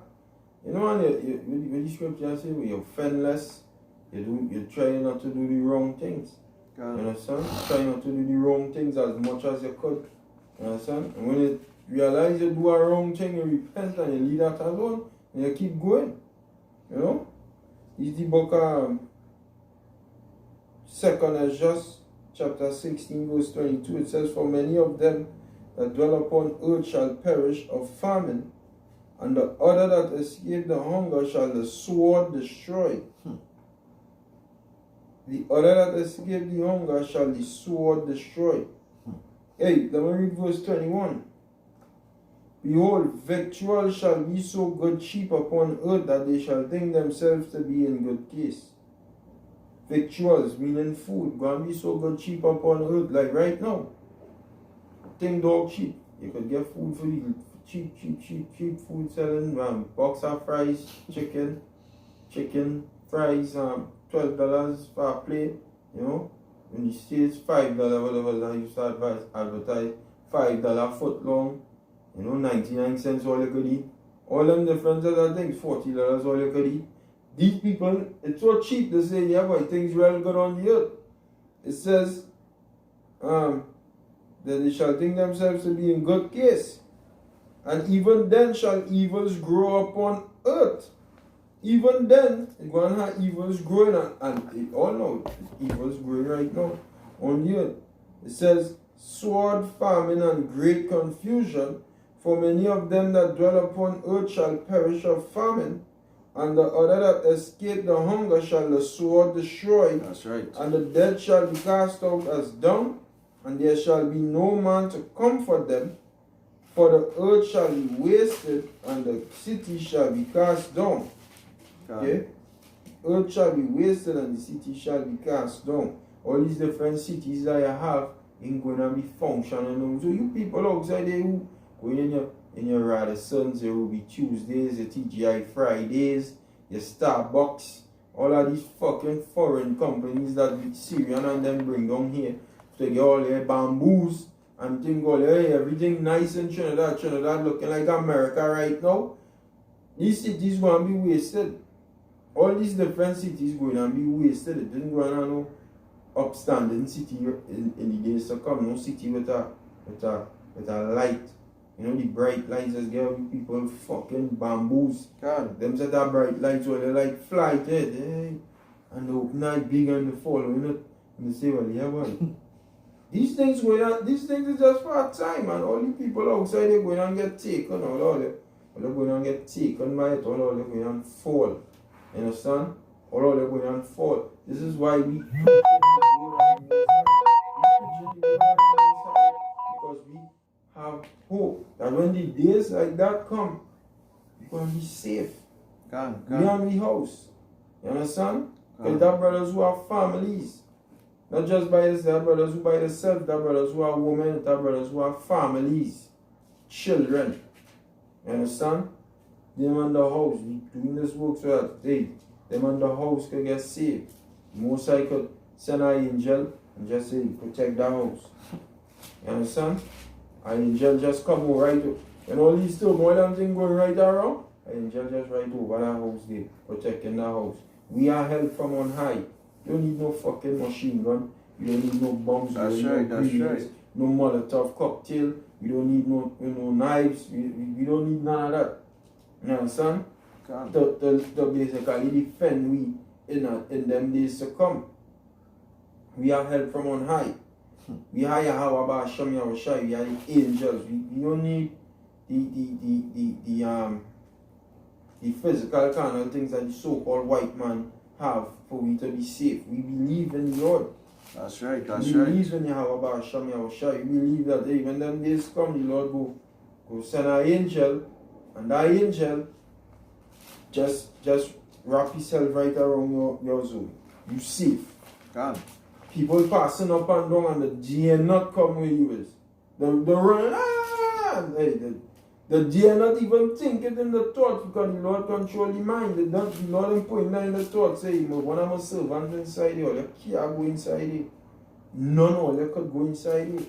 You know, and when the scripture say you're friendless, you're trying not to do the wrong things. You understand? Trying not to do the wrong things as much as you could. You understand? And when you realize you do a wrong thing, you repent and you leave that alone, and you keep going. You know? It's the book of 2nd Esdras, chapter 16, verse 22. It says, for many of them that dwell upon earth shall perish of famine, and the other that escape the hunger shall the sword destroy. The other that escape the hunger shall the sword destroy. Hey, let me read verse 21. Behold, victual shall be so good cheap upon earth that they shall think themselves to be in good case. Victuals, meaning food, gonna be so good cheap upon earth, like right now. Think dog cheap. You could get food for you. Cheap food selling, box of fries, chicken, fries, $12 for a plate, you know. When the States, $5, whatever that you start advertise, $5 foot long, you know, 99 cents all you could eat. All them different other things, $40 all you could eat. These people, it's so cheap to say, yeah, boy, things well good on the earth. It says, that they shall think themselves to be in good case. And even then shall evils grow upon earth. Even then, it's going to have evils growing, and we all know evils growing right now on the earth. It says, sword, famine, and great confusion, for many of them that dwell upon earth shall perish of famine, and the other that escape the hunger shall the sword destroy. That's right. And the dead shall be cast out as dung, and there shall be no man to comfort them. For the earth shall be wasted, and the city shall be cast down. Okay? Earth shall be wasted, and the city shall be cast down. All these different cities that you have ain't going to be functioning. So you people outside there who go in your Radissons, your Ruby Tuesdays, your TGI Fridays, your Starbucks, all of these fucking foreign companies that with Syrian and them bring down here to get all their bamboos and think all hey, everything nice in Trinidad. Trinidad looking like America right now. These cities going to be wasted. All these different cities going to be wasted. It didn't go on no upstanding city in the days to come. No city with a light. You know, the bright lights that give people fucking bamboos. God. Them set up bright lights where they like fly to it. Hey, and they open that big and they follow it. And they say, well, yeah, boy. These things is just for a time, and all the people outside they going and get taken, all they're going and get taken by it, all they're going and fall. You understand? All they're going and fall. This is why we because we have hope that when the days like that come, we're going to be safe. We on the house. You understand? Because there are brothers who have families. Not just by themselves, there are brothers who by themselves, there are brothers who are women, there are brothers who have families, children. You understand? Them on the house, we doing this work so that them on the house can get saved. Most I could send an angel and just say, protect the house. You understand? An angel just come over right over. And all these two more than things going right around, an angel just right over the house there, protecting the house. We are held from on high. You don't need no fucking machine gun. You don't need no bombs. That's right. No Molotov cocktail. You don't need no knives. You don't need none of that. You understand? To basically defend we in them days to come. We are held from on high. We are Yahweh Hashem Yahushai. We are the angels. We don't need the physical kind of things that the so-called white man have for we to be safe. We believe in the Lord. That's right. We believe in Yahweh Hashem Yahushai. We believe that when them days come, the Lord go send an angel, and that angel just wrap himself right around your zone. You safe. God. People passing up and down, and the deer not come where you is. The run. The deer not even thinking in the thoughts because the Lord control the mind. The Lord ain't putting that in the thoughts. Say, one of my servants inside you, you can't go inside it. None of you could go inside it.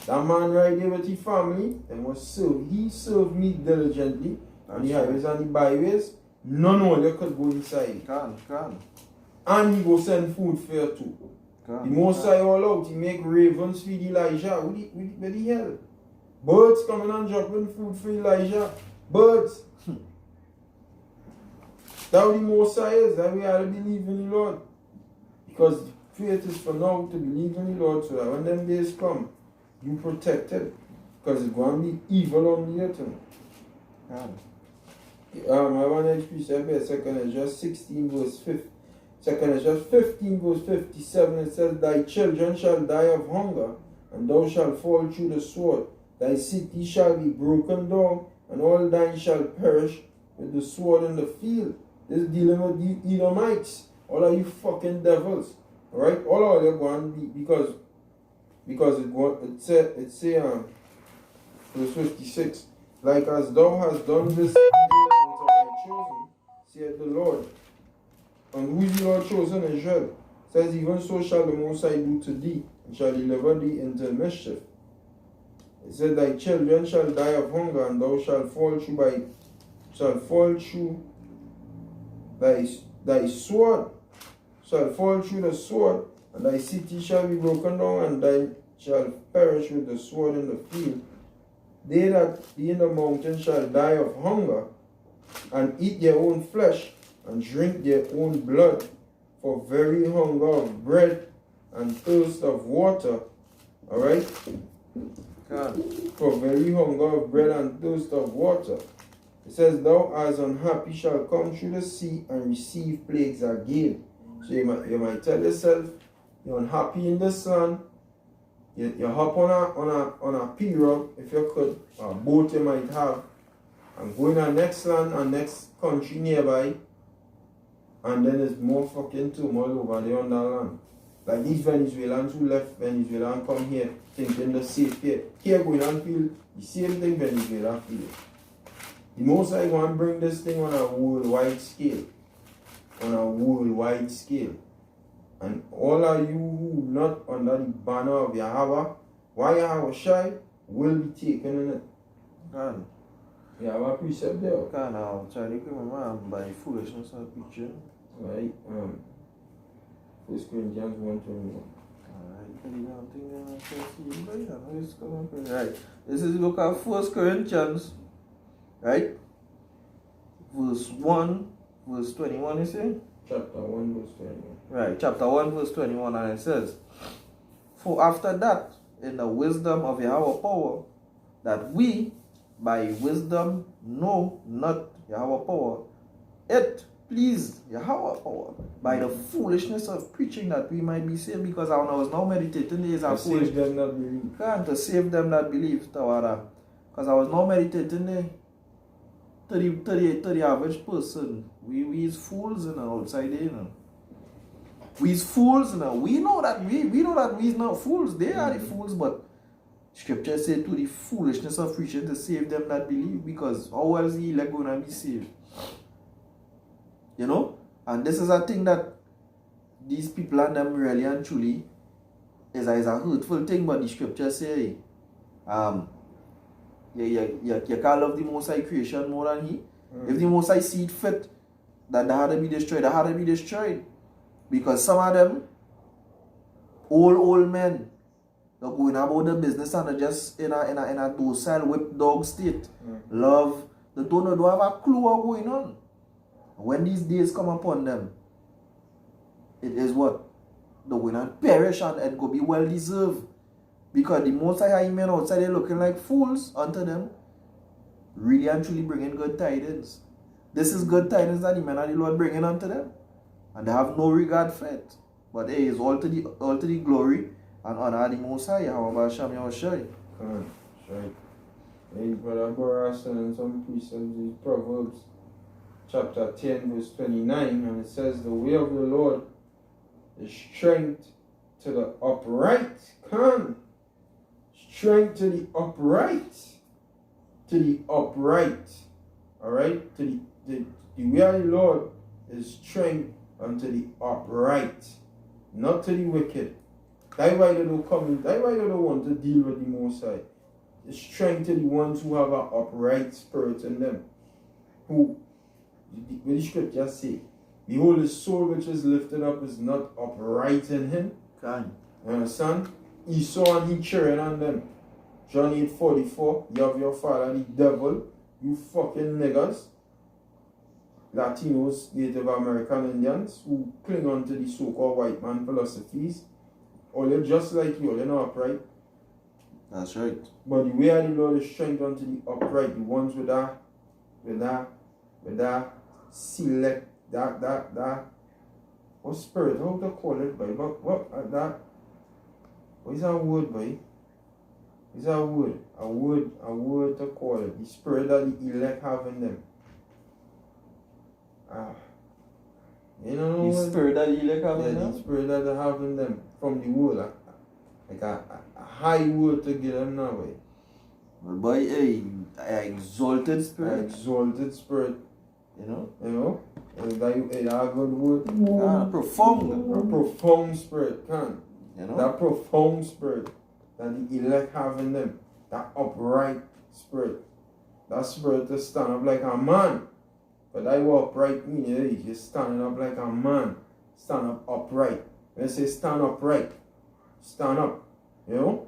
That man right there with his family, they must serve. He served me diligently on the highways and the byways. None of you could go inside. Can. And he go send food for you too. The Most High all out, he make ravens feed Elijah. Where the hell? Birds coming and dropping food for Elijah. Birds. That's what the Most High is. That we are to believe in the Lord. Because faith is for now to believe in the Lord so that when them days come, you protected. Because it's going to be evil on the earth. I want to express a second. It's just 16 verse 5. Corinthians 15 verse 57, it says, thy children shall die of hunger, and thou shalt fall through the sword. Thy city shall be broken down, and all thine shall perish with the sword in the field. This is dealing with the Edomites. All of you fucking devils. Alright? All of you go and be, because it say verse 56, like as thou hast done this day unto thy chosen, saith the Lord. And who is the Lord chosen? Israel. Says, even so shall the Most High do to thee, and shall deliver thee into mischief. It said, thy children shall die of hunger, and thou shalt fall through thy sword, shall fall through the sword, and thy city shall be broken down, and thou shalt perish with the sword in the field. They that be in the mountain shall die of hunger, and eat their own flesh, and drink their own blood, for very hunger of bread and thirst of water. Alright? For very hunger of bread and thirst of water. It says, thou as unhappy shall come through the sea and receive plagues again. So you might tell yourself, you're unhappy in this land. You hop on a pirogue, if you could, or a boat you might have, and go in the next land and next country nearby, and then there's more fucking turmoil over there on that land. Like these Venezuelans who left Venezuela and come here thinking they're safe here. Here going and feel the same thing Venezuela feel. The most I want to bring this thing on a worldwide scale. On a worldwide scale. And all of you who not under the banner of Yahweh, why Yahweh shy, will be taken in it. Can. You have a precept there. Can I'll try to remember by foolishness of preaching. Right. 1 Corinthians 1:21. Right. This is look at 1 Corinthians, right? Verse 1, verse 21, you see? Chapter 1, verse 21. Right, chapter 1, verse 21, and it says, for after that, in the wisdom of Yahweh power, that we by wisdom know not Yahweh power, it pleased Yahweh power by the foolishness of preaching that we might be saved, because when I was now meditating, there is a foolish them that believe. to save them that believe, Tawara. Because I was now meditating there. 30 average person. We is fools outside there. We is fools now. We know that we is not fools. They are the fools, but Scripture said to the foolishness of preaching to save them that believe, because how else he let go and be saved? You know? And this is a thing that these people and them really and truly is a hurtful thing, but the Scripture say you can't love the Most High creation more than he. If the Most High see it fit that they had to be destroyed, they had to be destroyed. Because some of them old men, they're going about the business and they're just in a docile whip dog state. Love, they don't have a clue what's going on. When these days come upon them, it is what? They're going to perish and it could be well deserved. Because the Most High men outside there looking like fools unto them, really and truly bringing good tidings. This is good tidings that the men of the Lord bringing unto them. And they have no regard for it. But it is all to the glory and honor of the Most High, Yahweh Hashem Yahushai. That's right. Hey, Brother Boras and some precepts in Proverbs chapter 10 verse 29, and it says, the way of the Lord is strength to the upright. Strength to the upright. To the upright. Alright? The way of the Lord is strength unto the upright, not to the wicked. That's why they don't come in. That's why they don't want to deal with the Most High. It's strength to the ones who have an upright spirit in them. Who, what the Scripture say, behold, his soul which is lifted up is not upright in him. You understand? Esau and he cheering on them. John 8:44, you have your father the devil, you fucking niggas. Latinos, Native American Indians who cling on to the so-called white man philosophies. Or they're just like you, they're not upright. That's right. But the way of the Lord is strength unto the upright, the ones with that select, that What spirit? How to call it, boy? What that? What is that word, boy? Is that a word? A word to call it. The spirit that the elect have in them. You know The spirit that the elect have in the them? spirit that they have in them from the world. Like a high word to give them now, boy. Well, boy, an exalted spirit. An exalted spirit. You know? That a good word. A profound spirit, can. You know? That profound spirit that the elect have in them. That upright spirit. That spirit to stand up like a man. But I will upright mean, you're standing up like a man. Stand up upright. When I say stand upright, stand up. You know?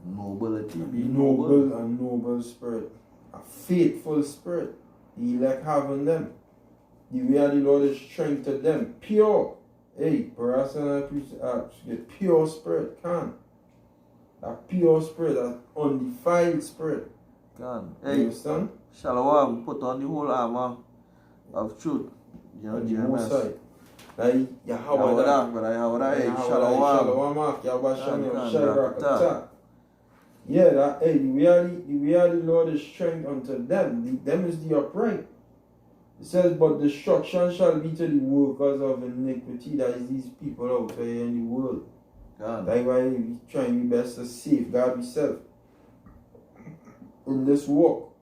Nobility. Be noble and noble spirit. A faithful spirit. The elect have in them. The way of the Lord is strength to them. Pure. Perhaps get pure spirit. Can. That pure spirit, that undefiled spirit. Can. You understand? Shalom, put on the whole armor of truth. You know, GMS. Like Yahweh. Shalom. Yeah, that the way of the Lord is strength unto them. Them is the upright. It says, but destruction shall be to the workers of iniquity. That is these people out there in the world. God. That's why we trying our best to safeguard ourselves in this walk.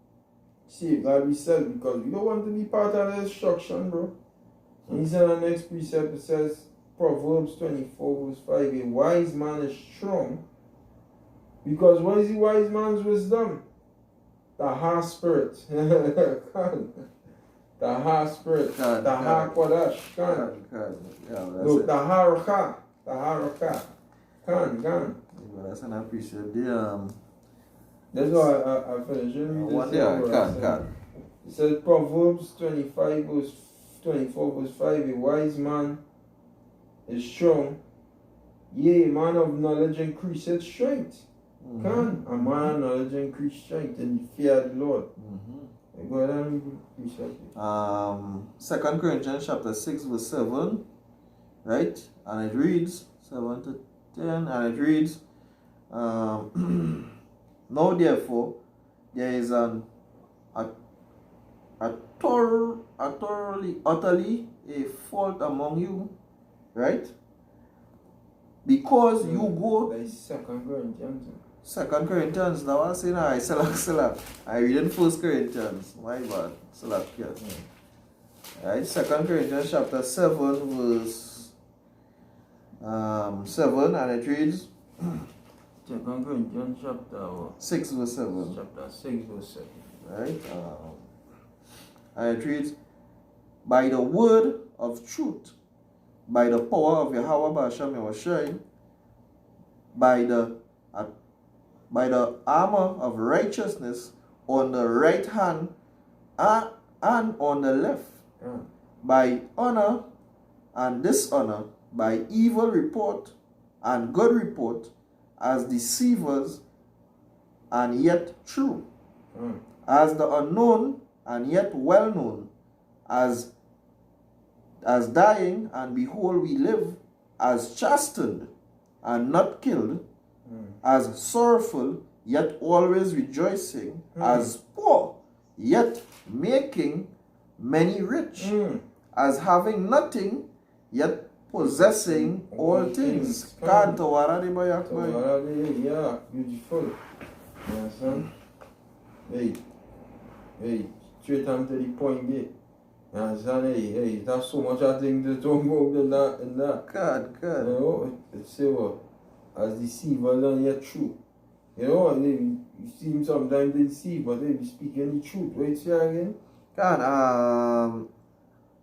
Safeguard ourselves because we don't want to be part of the destruction, bro. And he said in the next precept, it says, Proverbs 24 verse 5, a wise man is strong. Because what is the wise man's wisdom? The heart spirit. The heart spirit. The heart kodash. Look, the haraka. The haraka. That's an appreciate that's why I finished. It says Proverbs 25 verse 24 verse 5, a wise man is strong. Yea, a man of knowledge increaseth strength. Can a man of knowledge increase strength in the fear of the Lord? Go ahead and read 2 Corinthians chapter 6 verse 7, right? And it reads 7 to 10, and it reads, now therefore there is utterly a fault among you, right? Because you go. That's 2 Corinthians. 2 Corinthians, that was saying, I select. I read in 1 Corinthians. My bad. Select, yes. Right? 2 Corinthians chapter 7 verse 7, and it reads 2 Corinthians chapter 6 verse 7. Chapter 6 verse 7. Right? And it reads, by the word of truth, by the power of Yahweh Ba'Shem Yahushai, by the armor of righteousness on the right hand and on the left, by honor and dishonor, by evil report and good report, as deceivers and yet true, as the unknown and yet well known, as dying and behold we live, as chastened and not killed, as sorrowful yet always rejoicing, as poor yet making many rich, as having nothing yet possessing all things. Yeah, beautiful. You understand? Hey, straight on to the point there. You understand? Hey, there's so much I think to talk about in that. God. You know, it's say what? As deceivers and yet true. You know, you see him sometimes they deceive, but they be speaking the truth. What you say again? God,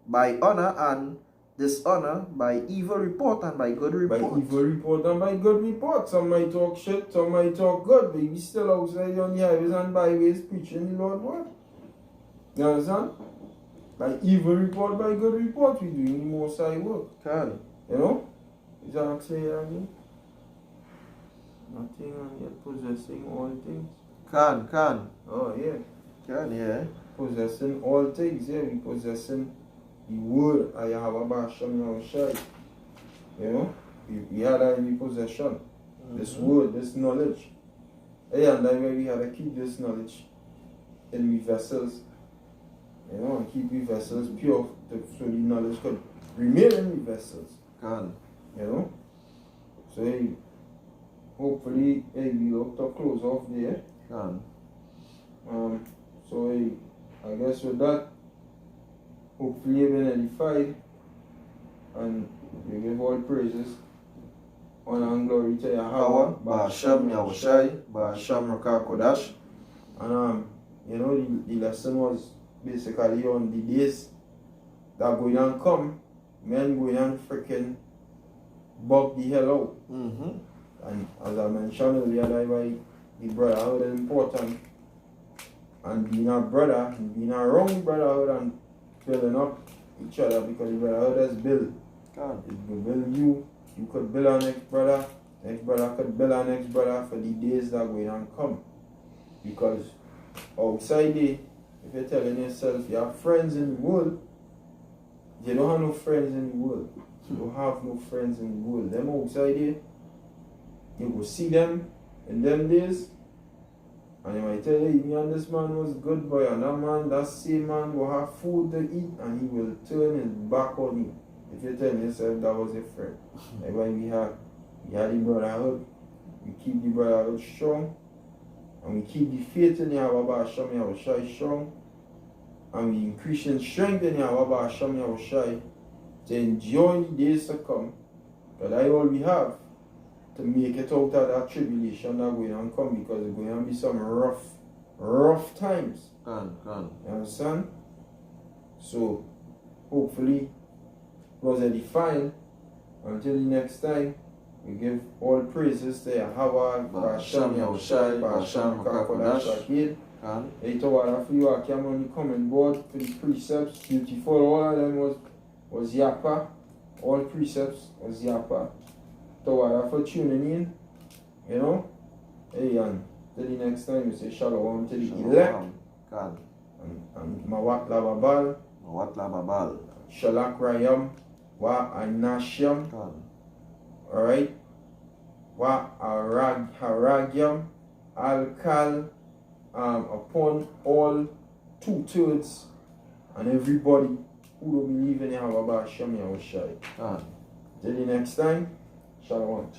by honor and dishonor, by evil report and by good report. By evil report and by good report. Some might talk shit, some might talk good, but we still outside on the highways and byways preaching the Lord word. You understand? By evil report, by good report, we doing the most high work. Can. You know? Is that say again? Nothing and yet possessing all things. Can. Oh yeah. Can, yeah. Possessing all things, yeah, we possessing the word I have about Hashem Yahushai. You know, we had that in the possession. This word, this knowledge. And that's why we have to keep this knowledge in the vessels. You know, and keep the vessels pure so the knowledge could remain in the vessels. Can. You know? So hopefully we hope to close off there. Can. So I guess with that, hopefully you've been edified and we give all praises, honor and glory to Yahweh, Ba'ashem Yahushai, Ba'ashem Rakah Kodash. And you know, the lesson was basically on the days that going and come, men going and freaking bug the hell out. And as I mentioned earlier, that's why the brotherhood is important. And being a brother, and being around brotherhood and building up each other, because the brotherhood is built. It will build you, you could build our next brother could build our next brother for the days that going and come. Because outside there, if you're telling yourself you have friends in the world, you don't have no friends in the world. You don't have no friends in the world. Them outside there, you will see them in them days, and you might tell you, me and this man was good boy, and that man, that same man will have food to eat, and he will turn his back on you. If you're telling yourself that was a friend. That's why we have the brotherhood. We keep the brotherhood strong, and we keep the faith in Yahweh Hashem Yahushai strong, and we increase in strength in Yahweh Hashem Yahushai to enjoy the days to come. But that's all we have to make it out of that tribulation that going to come, because it's going to be some rough times. Can. You understand? So hopefully it was edified. Until the next time, we give all praises to Yahweh, Ba'ashem Yahushai, Ba'ashem Rakah Kodash again. Hey, Tawara, for you, I came on the comment board for the precepts. Beautiful. All of them was Yapa. All precepts was Yapa. Tawara for tuning in. You know? Hey, and till the next time, we say Shalom to the elect. And Mawat Lababal. Shalak Rayam. Wa Anasham. Alright? Wa Haragyam. Alkal. Upon all 2/3 and everybody who don't believe in Yahweh Hashem Yahushai. Till the next time, Shalom.